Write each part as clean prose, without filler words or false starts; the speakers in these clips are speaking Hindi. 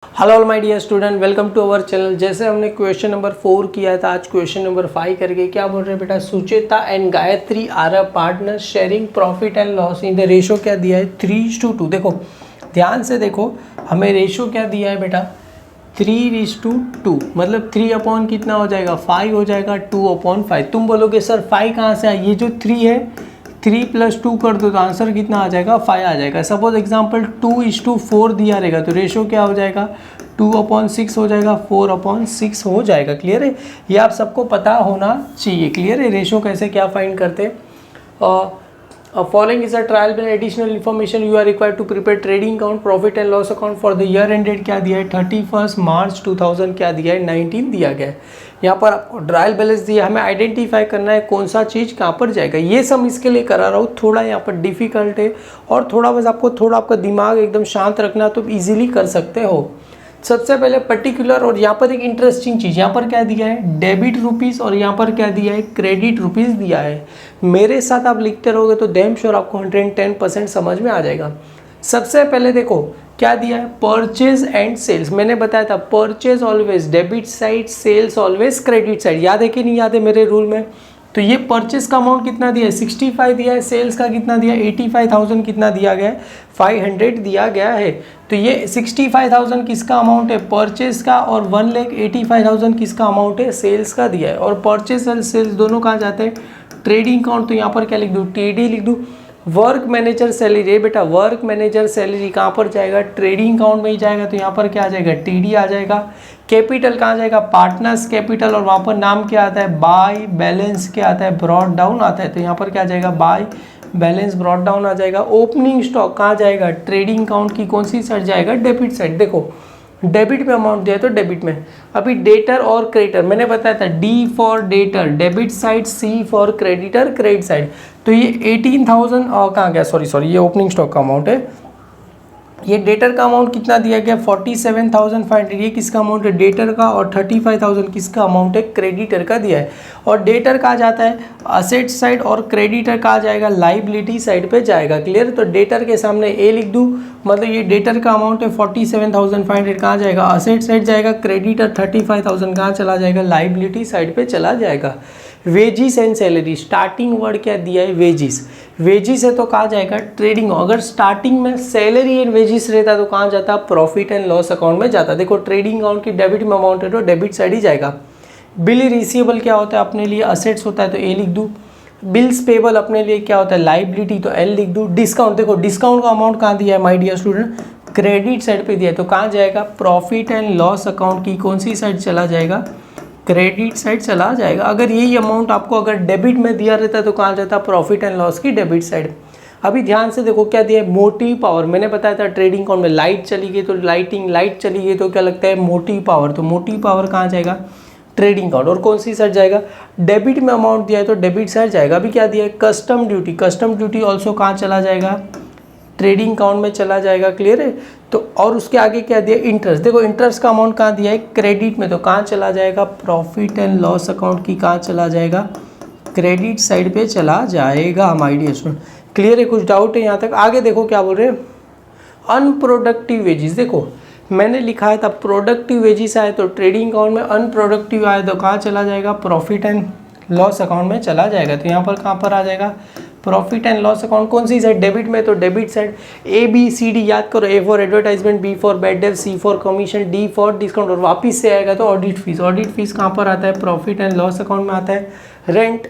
Hello all my dear student, welcome to our channel. जैसे हमने क्वेश्चन नंबर 4 किया था, आज क्वेश्चन नंबर 5 करके क्या बोल रहे हैं बेटा। Sucheta and Gayatri are a partner sharing profit and loss in the ratio क्या दिया है 3:2। देखो ध्यान से देखो, हमें रेशो क्या दिया है बेटा 3:2, मतलब 3 अपॉन कितना हो जाएगा 5 हो जाएगा, 2/5। तुम बोलोगे सर 5 कहाँ से आया, ये जो 3 है 3 + 2 कर दो तो आंसर कितना आ जाएगा 5 आ जाएगा। सपोज एग्जांपल 2:4 दिया रहेगा तो रेशो क्या हो जाएगा 2/6 हो जाएगा, 4/6 हो जाएगा। क्लियर है, ये आप सबको पता होना चाहिए। क्लियर है, रेशो कैसे क्या फाइंड करते हैं। Following is a trial balance additional information you are required to prepare trading account profit and loss account for the year ended क्या दिया है 31 मार्च 2000 क्या दिया है 19 दिया गया है। यहाँ पर आपको ट्रायल बैलेंस दिया, हमें आइडेंटिफाई करना है कौन सा चीज़ कहाँ पर जाएगा। ये सब इसके लिए करा रहा हूँ, थोड़ा यहाँ पर डिफिकल्ट है और थोड़ा बस आपको थोड़ा आपका दिमाग एकदम शांत रखना तो ईजिली कर सकते हो। सबसे पहले पर्टिकुलर, और यहाँ पर एक इंटरेस्टिंग चीज़, यहाँ पर क्या दिया है डेबिट रुपीज़ और यहाँ पर क्या दिया है क्रेडिट रुपीज़ दिया है। मेरे साथ आप लिखते रहोगे तो डैम श्योर आपको 110% समझ में आ जाएगा। सबसे पहले देखो क्या दिया है परचेज एंड सेल्स। मैंने बताया था purchase always debit side, sales always credit side. याद है कि नहीं याद है मेरे रूल में। तो ये परचेज का अमाउंट कितना दिया है 65 दिया है, सेल्स का कितना दिया है 85,000 कितना दिया गया है 500 दिया गया है। तो ये 65,000 किसका अमाउंट है परचेज का और 1,85,000 किसका अमाउंट है सेल्स का दिया है। और परचेज और सेल्स दोनों कहाँ जाते हैं ट्रेडिंग अकाउंट। तो यहाँ पर क्या लिख दूँ TD लिख दूँ। वर्क मैनेजर सैलरी बेटा, वर्क मैनेजर सैलरी कहाँ पर जाएगा ट्रेडिंग अकाउंट में ही जाएगा। तो यहाँ पर क्या आ जाएगा TD आ जाएगा। कैपिटल कहाँ जाएगा पार्टनर्स कैपिटल और वहाँ पर नाम क्या आता है बाय बैलेंस क्या आता है ब्रॉड डाउन आता है। तो यहाँ पर क्या आ जाएगा बाय बैलेंस ब्रॉड डाउन आ जाएगा। ओपनिंग स्टॉक कहाँ जाएगा ट्रेडिंग अकाउंट की कौन सी साइड जाएगा डेबिट साइड। देखो डेबिट में अमाउंट दिया है तो डेबिट में। अभी डेटर और क्रेडिटर मैंने बताया था D for debtor debit side, C for creditor credit side. तो ये 18,000 कहाँ गया सॉरी ये ओपनिंग स्टॉक का अमाउंट है। ये डेटर का अमाउंट कितना दिया गया 47,500, ये किसका अमाउंट है डेटर का, और 35,000 किसका अमाउंट है क्रेडिटर का दिया है। और डेटर कहाँ जाता है असेट साइड और क्रेडिटर कहाँ जाएगा लाइबिलिटी साइड पे जाएगा। क्लियर, तो डेटर के सामने A लिख दूँ, मतलब ये डेटर का अमाउंट है 47,500 कहाँ जाएगा असेट साइड जाएगा, क्रेडिटर 35,000 कहाँ चला जाएगा लाइबिलिटी साइड पे चला जाएगा। Wages and salary, starting word क्या दिया है वेजिस, वेजिस है तो कहाँ जाएगा ट्रेडिंग। अगर स्टार्टिंग में सैलरी एंड वेजिस रहता तो कहाँ जाता प्रॉफिट एंड लॉस अकाउंट में जाता। देखो ट्रेडिंग अकाउंट की डेबिट में अमाउंट है तो डेबिट साइड ही जाएगा। बिल रिसीवेबल क्या होता है अपने लिए असेट्स होता है तो A लिख दूँ। बिल्स पेबल अपने लिए क्या होता है लाइबिलिटी तो L लिख दूँ। डिस्काउंट, देखो डिस्काउंट का अमाउंट कहाँ दिया है my dear student credit side पे दिया है तो कहाँ जाएगा प्रॉफिट एंड लॉस अकाउंट की कौन सी साइड चला जाएगा क्रेडिट साइड चला जाएगा। अगर यही अमाउंट आपको अगर डेबिट में दिया रहता तो कहाँ जाता प्रॉफिट एंड लॉस की डेबिट साइड। अभी ध्यान से देखो क्या दिया है मोटिव पावर। मैंने बताया था ट्रेडिंग अकाउंट में लाइट चली गई तो लाइट चली गई तो क्या लगता है मोटिव पावर, तो मोटिव पावर कहाँ जाएगा ट्रेडिंग अकाउंट। और कौन सी साइड जाएगा डेबिट में अमाउंट दिया है तो डेबिट साइड जाएगा। अभी क्या दिया है custom duty, custom duty also कहाँ चला जाएगा ट्रेडिंग अकाउंट में चला जाएगा। क्लियर है, तो और उसके आगे क्या दिया इंटरेस्ट, देखो इंटरेस्ट का अमाउंट कहाँ दिया है क्रेडिट में तो कहाँ चला जाएगा प्रॉफिट एंड लॉस अकाउंट की कहाँ चला जाएगा क्रेडिट साइड पे चला जाएगा माय डियर स्टूडेंट। क्लियर है, कुछ डाउट है यहाँ तक। आगे देखो क्या बोल रहे हैं अनप्रोडक्टिव वेजिस। देखो मैंने लिखा है था प्रोडक्टिव वेजिस आए तो ट्रेडिंग अकाउंट में, अनप्रोडक्टिव आए तो कहाँ चला जाएगा प्रॉफिट एंड लॉस अकाउंट में चला जाएगा। तो यहाँ पर कहाँ पर आ जाएगा प्रॉफिट एंड लॉस अकाउंट कौन सी साइड डेबिट में तो डेबिट साइड। ABCD याद करो, A for advertisement, B for bad debt, C for commission, D for discount. और वापस से आएगा तो ऑडिट फीस, ऑडिट फीस कहाँ पर आता है प्रॉफिट एंड लॉस अकाउंट में आता है। रेंट,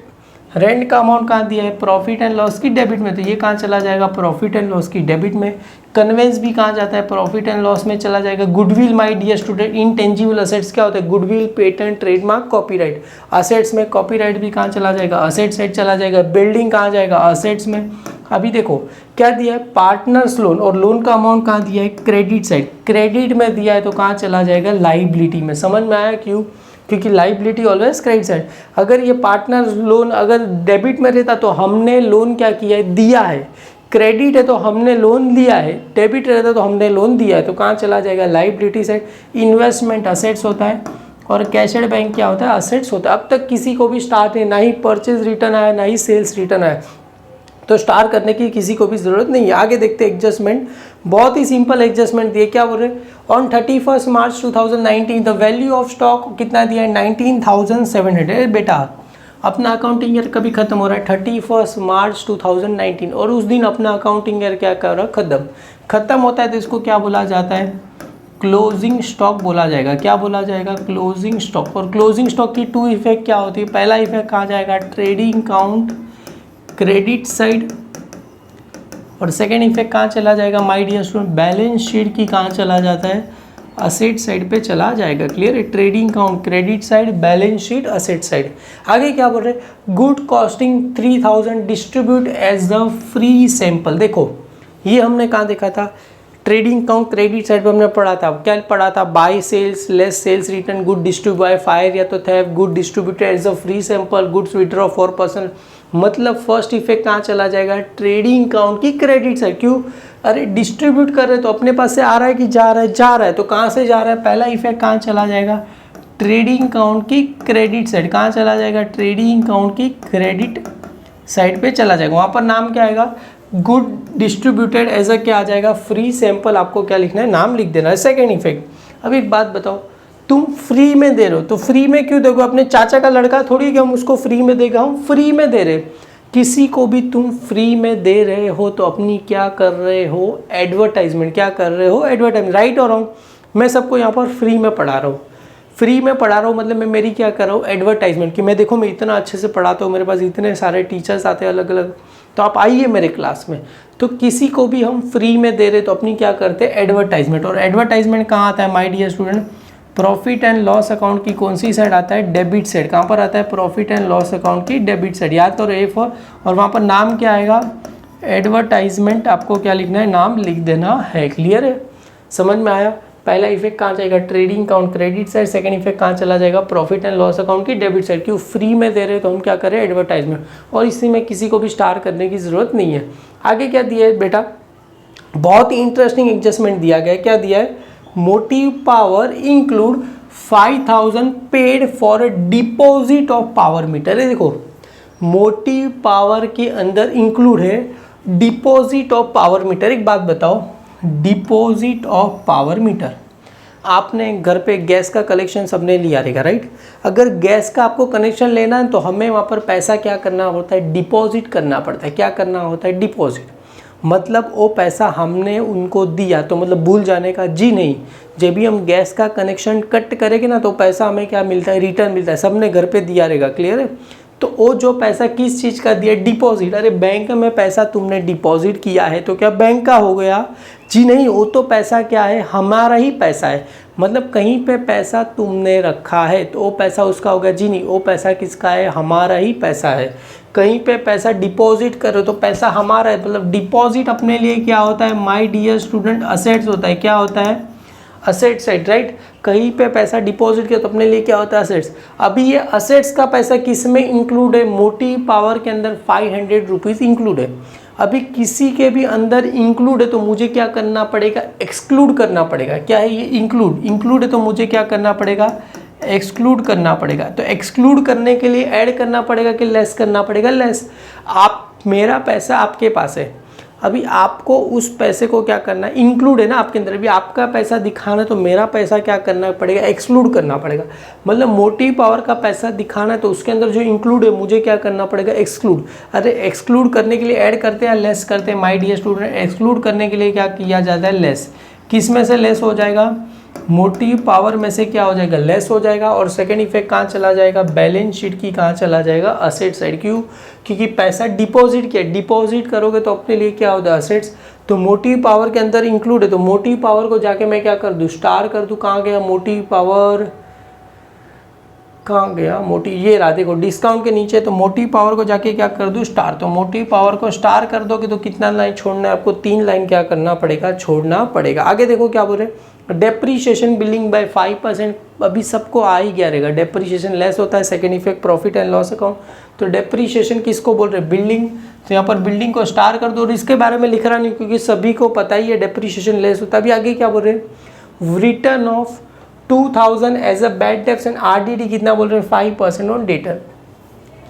रेंट का अमाउंट कहाँ दिया है प्रॉफिट एंड लॉस की डेबिट में तो ये कहाँ चला जाएगा प्रॉफिट एंड लॉस की डेबिट में। कन्वेंस भी कहाँ जाता है प्रॉफिट एंड लॉस में चला जाएगा। Goodwill my dear student intangible assets क्या होता है goodwill, patent, trademark, copyright. Assets में कॉपीराइट भी कहाँ चला जाएगा असेट साइड चला जाएगा। बिल्डिंग कहाँ जाएगा असेट्स में। अभी देखो क्या दिया है पार्टनर्स लोन, और लोन का अमाउंट कहाँ दिया है क्रेडिट साइड, क्रेडिट में दिया है तो कहाँ चला जाएगा लाइबिलिटी में। समझ में आया क्यों, क्योंकि लाइबिलिटी ऑलवेज क्रेडिट साइड। अगर ये पार्टनर लोन अगर डेबिट में रहता तो हमने लोन क्या किया है दिया है, क्रेडिट है तो हमने लोन लिया है, डेबिट रहता तो हमने लोन दिया है तो कहाँ चला जाएगा लाइबिलिटी साइड। इन्वेस्टमेंट असेट्स होता है और कैशड बैंक क्या होता है असेट्स होता है। अब तक किसी को भी स्टार्ट है ना ही परचेज रिटर्न आया ना ही सेल्स रिटर्न आया, तो स्टार करने की किसी को भी ज़रूरत नहीं है। आगे देखते हैं एडजस्टमेंट बहुत ही सिंपल एडजस्टमेंट दिए, क्या बोल रहे हैं, on 31 March 2019 the value of stock कितना दिया है 19,700। बेटा अपना अकाउंटिंग ईयर कभी खत्म हो रहा है 31 मार्च 2019 और उस दिन अपना अकाउंटिंग ईयर क्या कर रहा है, खत्म होता है तो इसको क्या बोला जाता है, क्लोजिंग स्टॉक बोला जाएगा। क्या बोला जाएगा, क्लोजिंग स्टॉक। और क्लोजिंग स्टॉक की 2 इफेक्ट क्या होती है, पहला इफेक्ट कहाँ जाएगा, ट्रेडिंग काउंट क्रेडिट साइड, और सेकेंड इफेक्ट कहाँ चला जाएगा my dear student, balance sheet की कहाँ चला जाता है, असेट साइड पे चला जाएगा। क्लियर है, trading count credit side, balance sheet asset side. आगे क्या बोल रहे हैं, good costing 3000 distribute as the free sample. देखो ये हमने कहाँ देखा था, ट्रेडिंग काउंट क्रेडिट साइड पे हमने पढ़ा था, क्या पढ़ा था, by sales less sales return good distribute by fire या तो theft good distributed as a free sample goods withdraw for person. मतलब फर्स्ट इफेक्ट कहाँ चला जाएगा, ट्रेडिंग काउंट की क्रेडिट साइड। क्यों, अरे डिस्ट्रीब्यूट कर रहे तो अपने पास से आ रहा है कि जा रहा है तो कहाँ से जा रहा है, पहला इफेक्ट कहाँ चला जाएगा, ट्रेडिंग काउंट की क्रेडिट साइड। कहाँ चला जाएगा, ट्रेडिंग काउंट की क्रेडिट साइड पे चला जाएगा। वहाँ पर नाम क्या आएगा, गुड डिस्ट्रीब्यूटेड एज अ क्या आ जाएगा, फ्री सैंपल। आपको क्या लिखना है, नाम लिख देना है। सेकेंड इफेक्ट, अब एक बात बताओ, तुम फ्री में दे रहे हो तो फ्री में क्यों दोगे, अपने चाचा का लड़का थोड़ी कि हम उसको फ्री में देगा, हम फ्री में दे रहे। किसी को भी तुम फ्री में दे रहे हो तो अपनी क्या कर रहे हो, एडवर्टाइजमेंट। क्या कर रहे हो, एडवर्टाइजमेंट। राइट और रॉन्ग, मैं सबको यहाँ पर फ्री में पढ़ा रहा हूँ। फ्री में पढ़ा रहा हूँ मतलब मैं मेरी क्या कर रहा हूँ, एडवर्टाइजमेंट। कि मैं देखो मैं इतना अच्छे से पढ़ाता हूँ, मेरे पास इतने सारे टीचर्स आते हैं अलग अलग, तो आप आइए मेरे क्लास में। तो किसी को भी हम फ्री में दे रहे तो अपनी क्या करते हैं, एडवर्टाइजमेंट। और एडवर्टाइजमेंट कहाँ आता है my dear student, profit and loss account की कौन सी साइड आता है, डेबिट साइड। कहाँ पर आता है, प्रॉफिट एंड लॉस अकाउंट की डेबिट साइड। याद करो ए फॉर, और वहाँ पर नाम क्या आएगा, एडवर्टाइजमेंट। आपको क्या लिखना है, नाम लिख देना है। क्लियर है, समझ में आया। पहला इफेक्ट कहाँ जाएगा, trading count credit side. Second effect कहाँ चला जाएगा, प्रॉफिट एंड लॉस अकाउंट की डेबिट साइड। क्यों, फ्री में दे रहे तो हम क्या करें, एडवर्टाइजमेंट। और इसी में किसी को भी स्टार करने की जरूरत नहीं है। आगे क्या दिया है बेटा, बहुत ही इंटरेस्टिंग एडजस्टमेंट दिया गया है। क्या दिया है, motive power include 5000 paid for deposit of power meter. देखो मोटिव पावर के अंदर इंक्लूड है डिपॉजिट ऑफ पावर मीटर। एक बात बताओ, डिपॉजिट ऑफ पावर मीटर, आपने घर पे गैस का कलेक्शन सबने लिया रहेगा, राइट। अगर गैस का आपको कनेक्शन लेना है तो हमें वहाँ पर पैसा क्या करना होता है, डिपॉजिट करना पड़ता है। क्या करना होता है, डिपॉजिट। मतलब वो पैसा हमने उनको दिया तो मतलब भूल जाने का, जी नहीं। जब भी हम गैस का कनेक्शन कट करेंगे ना तो पैसा हमें क्या मिलता है, रिटर्न मिलता है। सबने घर पे दिया रहेगा, क्लियर है। तो वो जो पैसा किस चीज़ का दिया, डिपॉजिट। अरे बैंक में पैसा तुमने डिपॉजिट किया है तो क्या बैंक का हो गया, जी नहीं। वो तो पैसा क्या है, हमारा ही पैसा है। मतलब कहीं पे पैसा तुमने रखा है तो वो पैसा उसका हो गया, जी नहीं। वो पैसा किसका है, हमारा ही पैसा है। कहीं पे पैसा डिपॉजिट करो तो पैसा हमारा है। मतलब डिपॉजिट अपने लिए क्या होता है माय डियर स्टूडेंट, असेट्स होता है। क्या होता है, असेट साइड, राइट। कहीं पे पैसा डिपॉजिट किया तो अपने लिए क्या होता है, असेट्स। अभी ये असेट्स का पैसा किस में इंक्लूड है, मोटिव पावर के अंदर 500 रुपीज़ इंक्लूड है। अभी किसी के भी अंदर इंक्लूड है तो मुझे क्या करना पड़ेगा, एक्सक्लूड करना पड़ेगा। क्या है ये, इंक्लूड है तो मुझे क्या करना पड़ेगा, एक्सक्लूड करना पड़ेगा। तो एक्सक्लूड करने के लिए ऐड करना पड़ेगा कि लेस करना पड़ेगा, लेस। आप, मेरा पैसा आपके पास है, अभी आपको उस पैसे को क्या करना है, इंक्लूड है ना आपके अंदर। अभी आपका पैसा दिखाना है तो मेरा पैसा क्या करना पड़ेगा, एक्सक्लूड करना पड़ेगा। मतलब मोटिव पावर का पैसा दिखाना है तो उसके अंदर जो इंक्लूड है मुझे क्या करना पड़ेगा, एक्सक्लूड। अरे एक्सक्लूड करने के लिए ऐड करते हैं या लेस करते हैं माय डियर स्टूडेंट, एक्सक्लूड करने के लिए क्या किया जाता है, लेस। किस में से लेस हो जाएगा, मोटिव पावर में से क्या हो जाएगा, लेस हो जाएगा। और सेकंड इफेक्ट कहाँ चला जाएगा, बैलेंस शीट की कहाँ चला जाएगा, असेट साइड। क्यों, क्योंकि पैसा डिपॉजिट किया, डिपॉजिट करोगे तो अपने लिए क्या होता है, असेट्स। तो मोटिव पावर के अंदर इंक्लूड है तो मोटिव पावर को जाके मैं क्या कर दूँ, स्टार कर दूँ। कहाँ गया मोटिव पावर, कहाँ गया मोटिव, ये रहा देखो डिस्काउंट के नीचे। तो मोटिव पावर को जाके क्या कर दूँ, स्टार। तो मोटिव पावर को स्टार कर दोगे तो कितना लाइन छोड़ना है आपको, 3 लाइन क्या करना पड़ेगा, छोड़ना पड़ेगा। आगे देखो क्या बोल रहे हैं, डेप्रीशिएशन बिलिंग बाय 5%। अभी सबको आ ही गया रहेगा, डेप्रीशिएशन लेस होता है। Second effect profit and loss account. तो डेप्रीशिएशन किसको बोल रहे हैं, बिल्डिंग। तो यहाँ पर बिल्डिंग को स्टार कर दो। और इसके बारे में लिख रहा नहीं क्योंकि सभी को पता ही है डेप्रीशिएशन लेस होता है। अभी आगे क्या बोल रहे हैं, return of 2000 as a bad debts and RDD कितना बोल रहे हैं, 5% ऑन डेटर।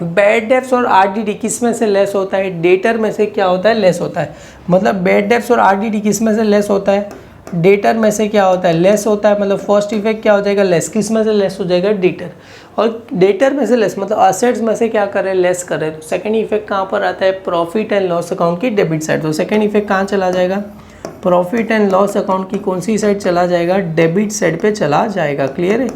बैड डेब्ट्स और आरडीडी किस में से लेस होता है? डेटर में से क्या होता है? लेस होता है। मतलब बैड डेब्ट्स और आरडीडी किस में से लेस होता है? डेटर में से क्या होता है? लेस होता है। मतलब फर्स्ट इफेक्ट क्या हो जाएगा? लेस। किस में से लेस हो जाएगा? डेटर। और डेटर में से लेस मतलब असेट्स में से क्या कर रहे हैं? लेस कर रहे हैं। तो सेकंड इफेक्ट कहाँ पर आता है? प्रॉफिट एंड लॉस अकाउंट की डेबिट साइड। तो सेकंड इफेक्ट कहाँ चला जाएगा? प्रॉफिट एंड लॉस अकाउंट की कौन सी साइड चला जाएगा? डेबिट साइड पे चला जाएगा। क्लियर है?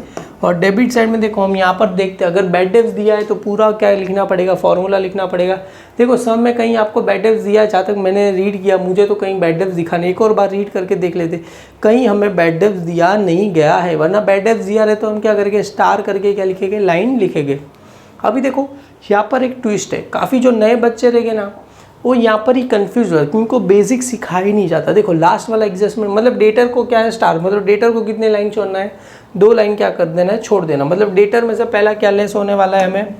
और डेबिट साइड में देखो हम यहाँ पर देखते हैं, अगर बैड डेब्ट्स दिया है तो पूरा क्या लिखना पड़ेगा? फॉर्मूला लिखना पड़ेगा। देखो सब में कहीं आपको बैड डेब्ट्स दिया है, जहाँ तक मैंने रीड किया मुझे तो कहीं बैड डेब्ट्स दिखा नहीं। एक और बार रीड करके देख लेते, कहीं हमें बैड डेब्ट्स दिया नहीं गया है, वरना बैड डेब्ट्स दिया रहे तो हम क्या करेंगे? स्टार करके क्या लिखेंगे? लाइन लिखेंगे। अभी देखो यहाँ पर एक ट्विस्ट है, काफ़ी जो नए बच्चे रहेंगे ना वो यहाँ पर ही कंफ्यूज हो जाते, उनको बेसिक सिखाया ही नहीं जाता। देखो लास्ट वाला एडजस्टमेंट मतलब डेटर को क्या है? स्टार। मतलब डेटर को कितने लाइन छोड़ना है? 2 लाइन क्या कर देना है? छोड़ देना। मतलब डेटर में से पहला क्या लेस होने वाला है? हमें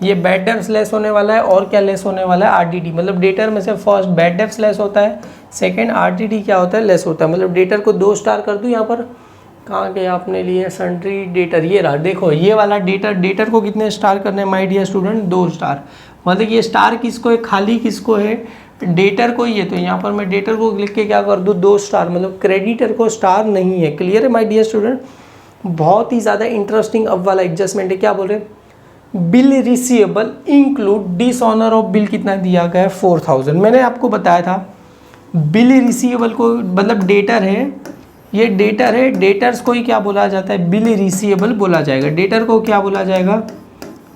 ये बैड डेब्ट्स लेस होने वाला है, और क्या लेस होने वाला है? आरडीडी। मतलब डेटर में से फर्स्ट बैड डेब्ट्स लेस होता है, सेकेंड आरडीडी क्या होता है? लेस होता है। मतलब डेटर को 2 स्टार कर दूँ यहाँ पर। कहाँ गया आपने लिए? सन्ड्री डेटर, ये रहा। देखो ये वाला डेटर को कितने स्टार करने हैं माय डियर स्टूडेंट? 2 स्टार। मतलब ये स्टार किसको है? खाली किसको है? डेटर को ही है। तो यहाँ पर मैं डेटर को लिख के क्या कर दूँ? 2 स्टार। मतलब क्रेडिटर को स्टार नहीं है। क्लियर है माय डियर स्टूडेंट? बहुत ही ज़्यादा इंटरेस्टिंग अब वाला एडजस्टमेंट है। क्या बोल रहे हैं? Bill receivable include dishonour of bill कितना दिया गया है? 4000। मैंने आपको बताया था बिल रिसीवेबल को मतलब डेटर है, ये डेटर है, डेटर्स को ही क्या बोला जाता है? बिल रिसीवेबल बोला जाएगा। डेटर को क्या बोला जाएगा?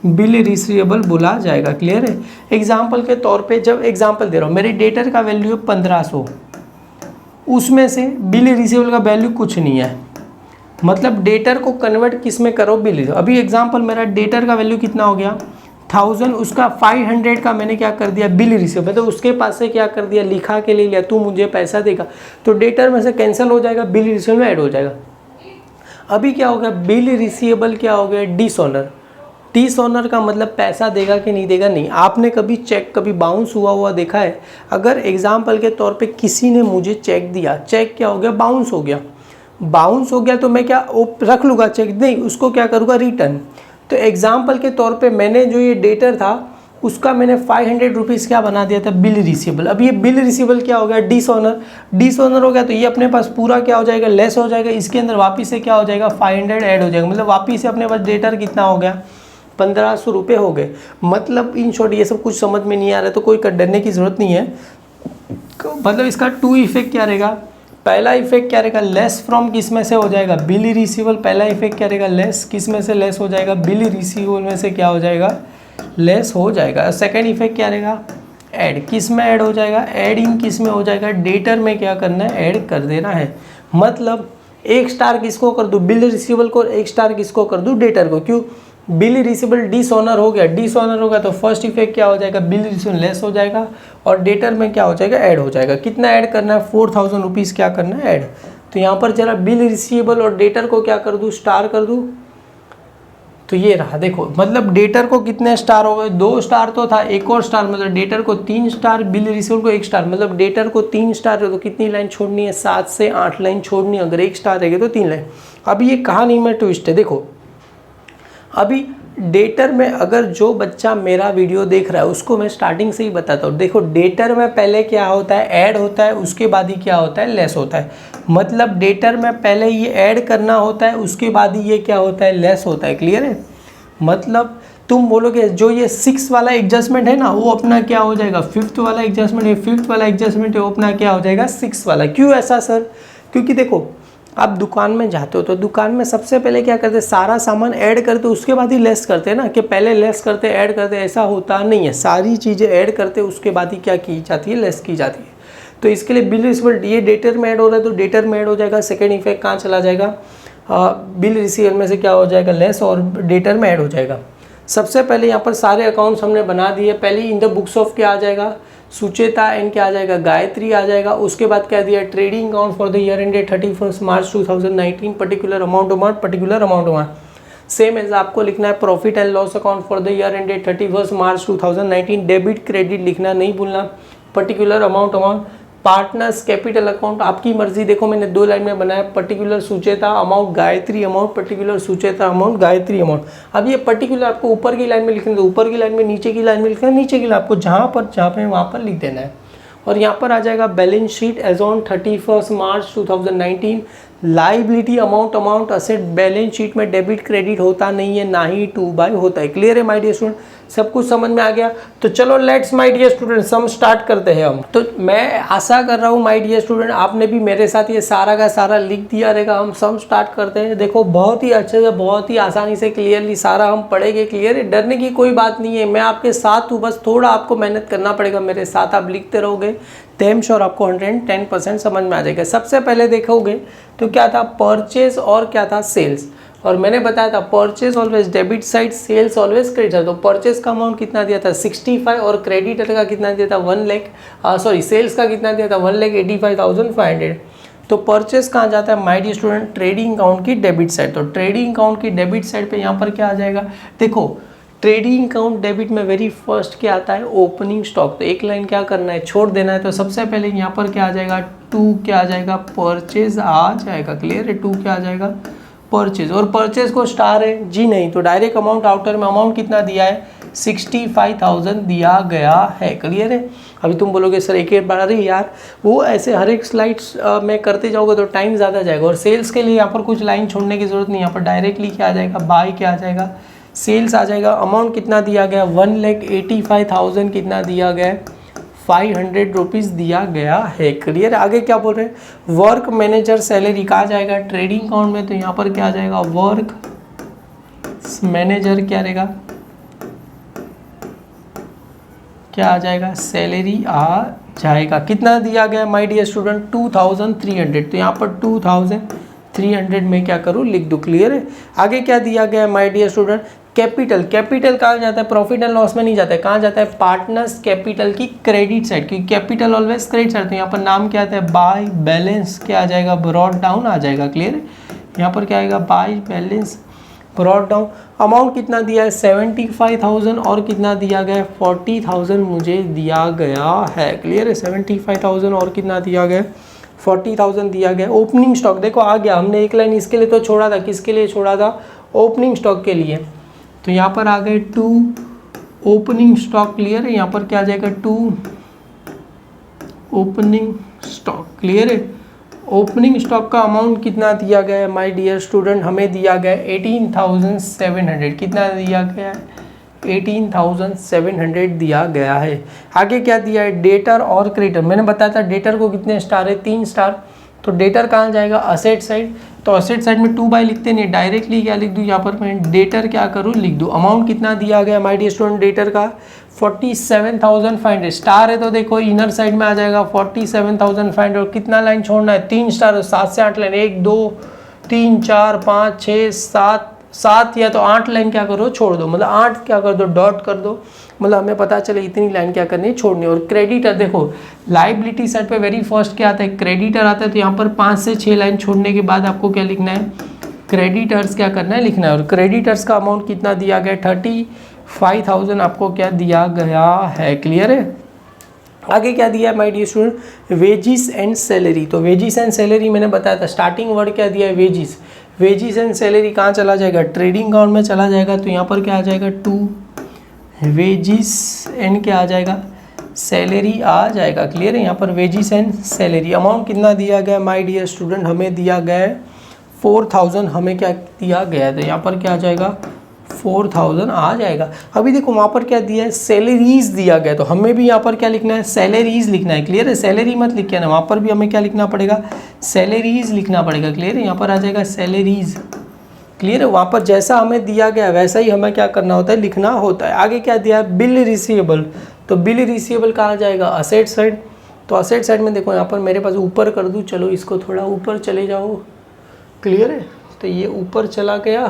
बिल रिसीवेबल बोला जाएगा। क्लियर है? एग्जाम्पल के तौर पे जब एग्जाम्पल दे रहा हूँ, मेरे डेटर का वैल्यू है 1500, उसमें से बिल रिसीवेबल का वैल्यू कुछ नहीं है। मतलब डेटर को कन्वर्ट किस में करो? Bill receivable. अभी एग्जाम्पल मेरा डेटर का वैल्यू कितना हो गया? 1000, उसका 500 का मैंने क्या कर दिया? Bill receivable. तो उसके पास से क्या कर दिया? लिखा के ले लिया, तू मुझे पैसा देगा। तो डेटर में से कैंसिल हो जाएगा, बिल रिसीवेबल में ऐड हो जाएगा। अभी क्या हो गया? बिल रिसीवेबल क्या हो गया? डिसऑनर। डिसऑनर का मतलब पैसा देगा कि नहीं देगा? नहीं। आपने कभी चेक कभी बाउंस हुआ देखा है? अगर एग्जाम्पल के तौर पे किसी ने मुझे चेक दिया, चेक क्या हो गया? बाउंस हो गया। बाउंस हो गया तो मैं क्या रख लूँगा चेक? नहीं, उसको क्या करूँगा? रिटर्न। तो एग्जाम्पल के तौर पे मैंने जो ये डेटर था उसका मैंने 500 रुपीज़ क्या बना दिया था? Bill receivable. अब ये बिल रिसीवेबल क्या हो गया? डिसऑनर। डिसऑनर हो गया तो ये अपने पास पूरा क्या हो जाएगा? लेस हो जाएगा। इसके अंदर वापिस से क्या हो जाएगा? 500 ऐड हो जाएगा। मतलब वापिस से अपने पास डेटर कितना हो गया? 1500 रुपये हो गए। मतलब इन शॉर्ट ये सब कुछ समझ में नहीं आ रहा है तो कोई डरने की ज़रूरत नहीं है। मतलब इसका 2 इफेक्ट क्या रहेगा? पहला इफेक्ट क्या रहेगा? लेस फ्रॉम किस में से हो जाएगा? Bill receivable. पहला इफेक्ट क्या रहेगा? लेस किस में से लेस हो जाएगा? बिल रिसीवेबल में से क्या हो जाएगा? लेस हो जाएगा। सेकंड इफेक्ट क्या रहेगा? ऐड। किस में ऐड हो जाएगा? ऐड इन किस में हो जाएगा? डेटर में क्या करना है? ऐड कर देना है। मतलब 1 स्टार किसको कर दूँ? बिल रिसीवेबल को। 1 स्टार किसको कर दूँ? डेटर को। क्यों? बिल रिसीवेबल डिसऑनर हो गया। डिसऑनर होगा तो फर्स्ट इफेक्ट क्या हो जाएगा? बिल रिसीवेबल लेस हो जाएगा और डेटर में क्या हो जाएगा? ऐड हो जाएगा। कितना ऐड करना है? 4000 रुपीज़ क्या करना है? ऐड। तो यहाँ पर जरा बिल रिसीवेबल और डेटर को क्या कर दूँ? स्टार कर दूँ। तो ये रहा। देखो मतलब डेटर को कितने स्टार हो गए? 2 स्टार तो था, एक और स्टार मतलब डेटर को 3 स्टार, बिल रिसीवेबल को 1 स्टार। मतलब डेटर को 3 स्टार है तो कितनी लाइन छोड़नी है? 7 से 8 लाइन छोड़नी है। अगर 1 स्टार रहेगी तो 3 लाइन। अभी ये कहानी में ट्विस्ट है। देखो अभी डेटर में अगर जो बच्चा मेरा वीडियो देख रहा है उसको मैं स्टार्टिंग से ही बताता हूँ। देखो डेटर में पहले क्या होता है? ऐड होता है, उसके बाद ही क्या होता है? लेस होता है। मतलब डेटर में पहले ये ऐड करना होता है, उसके बाद ही ये क्या होता है? लेस होता है। क्लियर है? मतलब तुम बोलोगे जो ये 6 वाला एडजस्टमेंट है ना वो अपना क्या हो जाएगा? 5th वाला एडजस्टमेंट है। 5th वाला एडजस्टमेंट है वो अपना क्या हो जाएगा? 6 वाला। क्यों ऐसा सर? क्योंकि देखो आप दुकान में जाते हो तो दुकान में सबसे पहले क्या करते हैं? सारा सामान ऐड करते, उसके बाद ही लेस करते हैं ना, कि पहले लेस करते ऐड करते, ऐसा होता नहीं है। सारी चीज़ें ऐड करते उसके बाद ही क्या की जाती है? लेस की जाती है। तो इसके लिए बिल रिसीवेबल ये डेटर में ऐड हो रहा है तो डेटर में ऐड हो जाएगा। सेकेंड इफेक्ट कहाँ चला जाएगा? बिल रिसीवेबल में से क्या हो जाएगा? लेस और डेटर में ऐड हो जाएगा। सबसे पहले यहाँ पर सारे अकाउंट्स हमने बना दिए। पहले इन द बुक्स ऑफ क्या आ जाएगा? सुचेता एंड क्या आ जाएगा? गायत्री आ जाएगा। उसके बाद क्या दिया? Trading account for the year ended 31 March 2019, particular amount particular amount. Same as आपको लिखना है profit and loss account for the year ended 31 March 2019, debit credit लिखना नहीं भूलना, particular amount partners capital account आपकी मर्जी, देखो मैंने 2 लाइन में बनाया, particular Sucheta amount Gayatri amount, particular Sucheta amount Gayatri amount. अब ये पर्टिकुलर आपको ऊपर की लाइन में लिखना है तो ऊपर की लाइन में, नीचे की लाइन में लिखना है नीचे की लाइन, आपको जहाँ पे वहाँ पर लिख देना है। और यहाँ पर आ जाएगा balance sheet as on 31 March 2019, liability amount asset balance sheet में डेबिट क्रेडिट होता नहीं है, ना ही 2/2 होता है। क्लियर है माय डियर स्टूडेंट, सब कुछ समझ में आ गया। तो चलो let's my dear student sum start करते हैं हम। तो मैं आशा कर रहा हूँ माय डियर स्टूडेंट आपने भी मेरे साथ ये सारा का सारा लिख दिया रहेगा। हम सम स्टार्ट करते हैं। देखो बहुत ही अच्छे से, बहुत ही आसानी से, क्लियरली सारा हम पढ़ेंगे। क्लियर है, डरने की कोई बात नहीं है, मैं आपके साथ हूँ, बस थोड़ा आपको मेहनत करना पड़ेगा। मेरे साथ आप लिखते रहोगे तो श्योर आपको 110% समझ में आ जाएगा। सबसे पहले देखोगे तो क्या था, परचेज और क्या था, सेल्स। और मैंने बताया था purchase always debit side, sales always credit side. तो परचेज का अमाउंट कितना दिया था 65 और क्रेडिटर का कितना दिया था 1 लाख, सेल्स का कितना दिया था 1,85,500। तो परचेज कहाँ जाता है my dear student, trading account की डेबिट साइड। तो ट्रेडिंग अकाउंट की डेबिट साइड पे यहाँ पर क्या आ जाएगा, देखो ट्रेडिंग अकाउंट डेबिट में वेरी फर्स्ट क्या आता है, ओपनिंग स्टॉक। तो एक लाइन क्या करना है, छोड़ देना है। तो सबसे पहले यहाँ पर क्या आ जाएगा, 2 क्या आ जाएगा, परचेज आ जाएगा। क्लियर है, 2 क्या आ जाएगा, परचेज। और परचेज को स्टार है जी नहीं, तो डायरेक्ट अमाउंट आउटर में अमाउंट कितना दिया है, 65,000 दिया गया है। क्लियर है। अभी तुम बोलोगे सर एक बार, अरे यार वो ऐसे हर एक स्लाइड्स में करते जाओगे तो टाइम ज़्यादा जाएगा। और सेल्स के लिए यहाँ पर कुछ लाइन छोड़ने की जरूरत नहीं, यहाँ पर डायरेक्टली क्या आ जाएगा, बाय क्या आ जाएगा, सेल्स आ जाएगा। अमाउंट कितना दिया गया, 1,85,000 कितना दिया गया है, 500 रुपीज़ दिया गया है। क्लियर। आगे क्या बोल रहे हैं, वर्क मैनेजर सैलरी कहा जाएगा ट्रेडिंग अकाउंट में, तो यहाँ पर क्या आ जाएगा, वर्क मैनेजर क्या रहेगा, क्या आ जाएगा, सैलरी आ जाएगा। कितना दिया गया माय डियर स्टूडेंट, 2,300। तो यहाँ पर 2,300 में क्या करूँ, लिख दूँ। क्लियर है। आगे क्या दिया गया my dear student, capital. Capital कहाँ जाता है, प्रॉफिट एंड लॉस में नहीं जाता है, कहाँ जाता है, पार्टनर्स कैपिटल की क्रेडिट साइड, क्योंकि कैपिटल ऑलवेज क्रेडिट साइड। तो यहाँ पर नाम क्या आता है, बाय बैलेंस क्या आ जाएगा, ब्रॉट डाउन आ जाएगा। क्लियर है। यहाँ पर क्या आएगा, by balance brought down. Amount कितना दिया है, 75,000 और कितना दिया गया है, 40,000 मुझे दिया गया है। क्लियर है। 75,000 और कितना दिया गया, 40,000 दिया गया। ओपनिंग स्टॉक देखो आ गया, हमने एक लाइन इसके लिए तो छोड़ा था, किसके लिए छोड़ा था, ओपनिंग स्टॉक के लिए। तो यहाँ पर आ गए 2 ओपनिंग स्टॉक। क्लियर है। यहाँ पर क्या आ जाएगा, 2 ओपनिंग स्टॉक। क्लियर है। ओपनिंग स्टॉक का अमाउंट कितना दिया गया है माय डियर स्टूडेंट, हमें दिया गया है 18,700। कितना दिया गया है, 18,700 दिया गया है। आगे क्या दिया है, डेटर और क्रेडिटर। मैंने बताया था डेटर को कितने स्टार है, 3 स्टार। तो डेटर कहाँ जाएगा, असेट साइड। तो असेट साइड में 2 बाय लिखते नहीं, डायरेक्टली क्या लिख दूँ, यहाँ पर मैं डेटर क्या करूँ, लिख दूँ। अमाउंट कितना दिया गया माय डियर स्टूडेंट डेटर का, 47,500। स्टार है तो देखो इनर साइड में आ जाएगा 47,500। और कितना लाइन छोड़ना है, 3 स्टार, 7 से 8 लाइन, 1 2 3 4 5 6 7 या तो 8 लाइन क्या करो, छोड़ दो। मतलब 8 क्या कर दो, डॉट कर दो। मतलब हमें पता चले इतनी लाइन क्या करनी है, छोड़नी है। और क्रेडिटर देखो लाइबिलिटी साइड पे वेरी फर्स्ट क्या आता है, क्रेडिटर आता है। तो यहाँ पर 5 से 6 लाइन छोड़ने के बाद आपको क्या लिखना है, क्रेडिटर्स क्या करना है, लिखना है। और क्रेडिटर्स का अमाउंट कितना दिया गया, 35,000 आपको क्या दिया गया है। क्लियर है। आगे क्या दिया है my dear student, wages and salary. तो वेजिस एंड सैलरी मैंने बताया था, स्टार्टिंग वर्ड क्या दिया है, वेजिस। वेजिस एंड सैलरी कहाँ चला जाएगा, ट्रेडिंग अकाउंट में चला जाएगा। तो यहाँ पर क्या आ जाएगा, 2 वेजिस एंड क्या आ जाएगा, सैलरी आ जाएगा। क्लियर है। यहाँ पर वेजिस एंड सैलरी। अमाउंट कितना दिया गया माय डियर स्टूडेंट, हमें दिया गया है 4,000। हमें क्या दिया गया है, तो यहाँ पर क्या आ जाएगा, 4,000 आ जाएगा। अभी देखो वहाँ पर क्या दिया है, सैलरीज दिया गया। तो हमें भी यहाँ पर क्या लिखना है, सैलरीज लिखना है। क्लियर है। सैलरी मत लिख के ना, वहाँ पर भी हमें क्या लिखना पड़ेगा, सैलरीज लिखना पड़ेगा। क्लियर है। यहाँ पर आ जाएगा सैलरीज। क्लियर है। वहाँ पर जैसा हमें दिया गया वैसा ही हमें क्या करना होता है, लिखना होता है। आगे क्या दिया है, बिल रिसीवेबल। तो बिल रिसीवेबल कहाँ जाएगा, असेट साइड। तो असेट साइड में देखो यहाँ पर मेरे पास ऊपर कर दूँ, चलो इसको थोड़ा ऊपर चले जाओ। क्लियर है। तो ये ऊपर चला गया,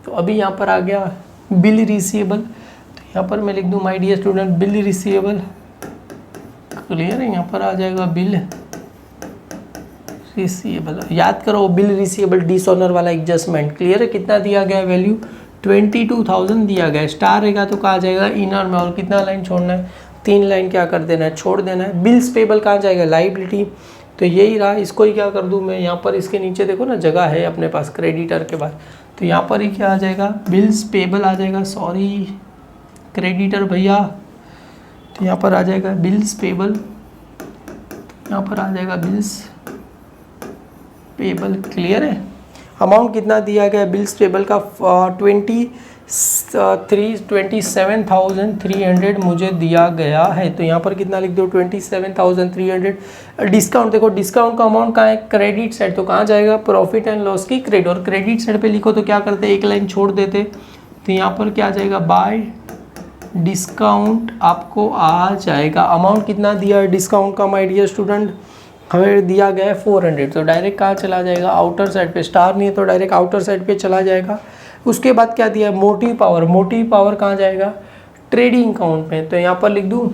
तो अभी यहाँ पर आ गया बिल रिसीवेबल। तो यहाँ पर मैं लिख दूँ my dear student bill receivable. Clear है। यहाँ पर आ जाएगा बिल रिसीवेबल। याद करो बिल रिसीवेबल डिसऑनर वाला एडजस्टमेंट। क्लियर है। कितना दिया गया वैल्यू, 22,000 दिया गया। स्टार रहेगा तो कहा जाएगा इनर में। और कितना लाइन छोड़ना है, 3 लाइन क्या कर देना है, छोड़ देना है। बिल्स पेबल कहाँ जाएगा, लाइबिलिटी, तो यही रहा। इसको ही क्या कर दूँ मैं, यहाँ पर इसके नीचे देखो ना जगह है अपने पास क्रेडिटर के बाद, तो यहाँ पर ही क्या आ जाएगा, बिल्स पेबल आ जाएगा, सॉरी क्रेडिटर भैया, तो यहाँ पर आ जाएगा बिल्स पेबल, यहाँ पर आ जाएगा बिल्स पेबल। क्लियर है। अमाउंट कितना दिया गया बिल्स पेबल का, 27,300 मुझे दिया गया है, तो यहाँ पर कितना लिख दो, 27,300। डिस्काउंट देखो, डिस्काउंट का अमाउंट कहाँ है, क्रेडिट साइड, तो कहाँ जाएगा, प्रॉफिट एंड लॉस की क्रेडिट, और क्रेडिट साइड पे लिखो तो क्या करते, एक लाइन छोड़ देते, तो यहाँ पर क्या आ जाएगा, बाय डिस्काउंट आपको आ जाएगा। अमाउंट कितना दिया है डिस्काउंट का माय डियर स्टूडेंट, हमें दिया गया है 400, तो डायरेक्ट कहाँ चला जाएगा, आउटर साइड पे, स्टार नहीं है तो डायरेक्ट आउटर साइड पे चला जाएगा। उसके बाद क्या दिया है, मोटिव पावर, मोटिव पावर कहाँ जाएगा, ट्रेडिंग अकाउंट में, तो यहाँ पर लिख दूँ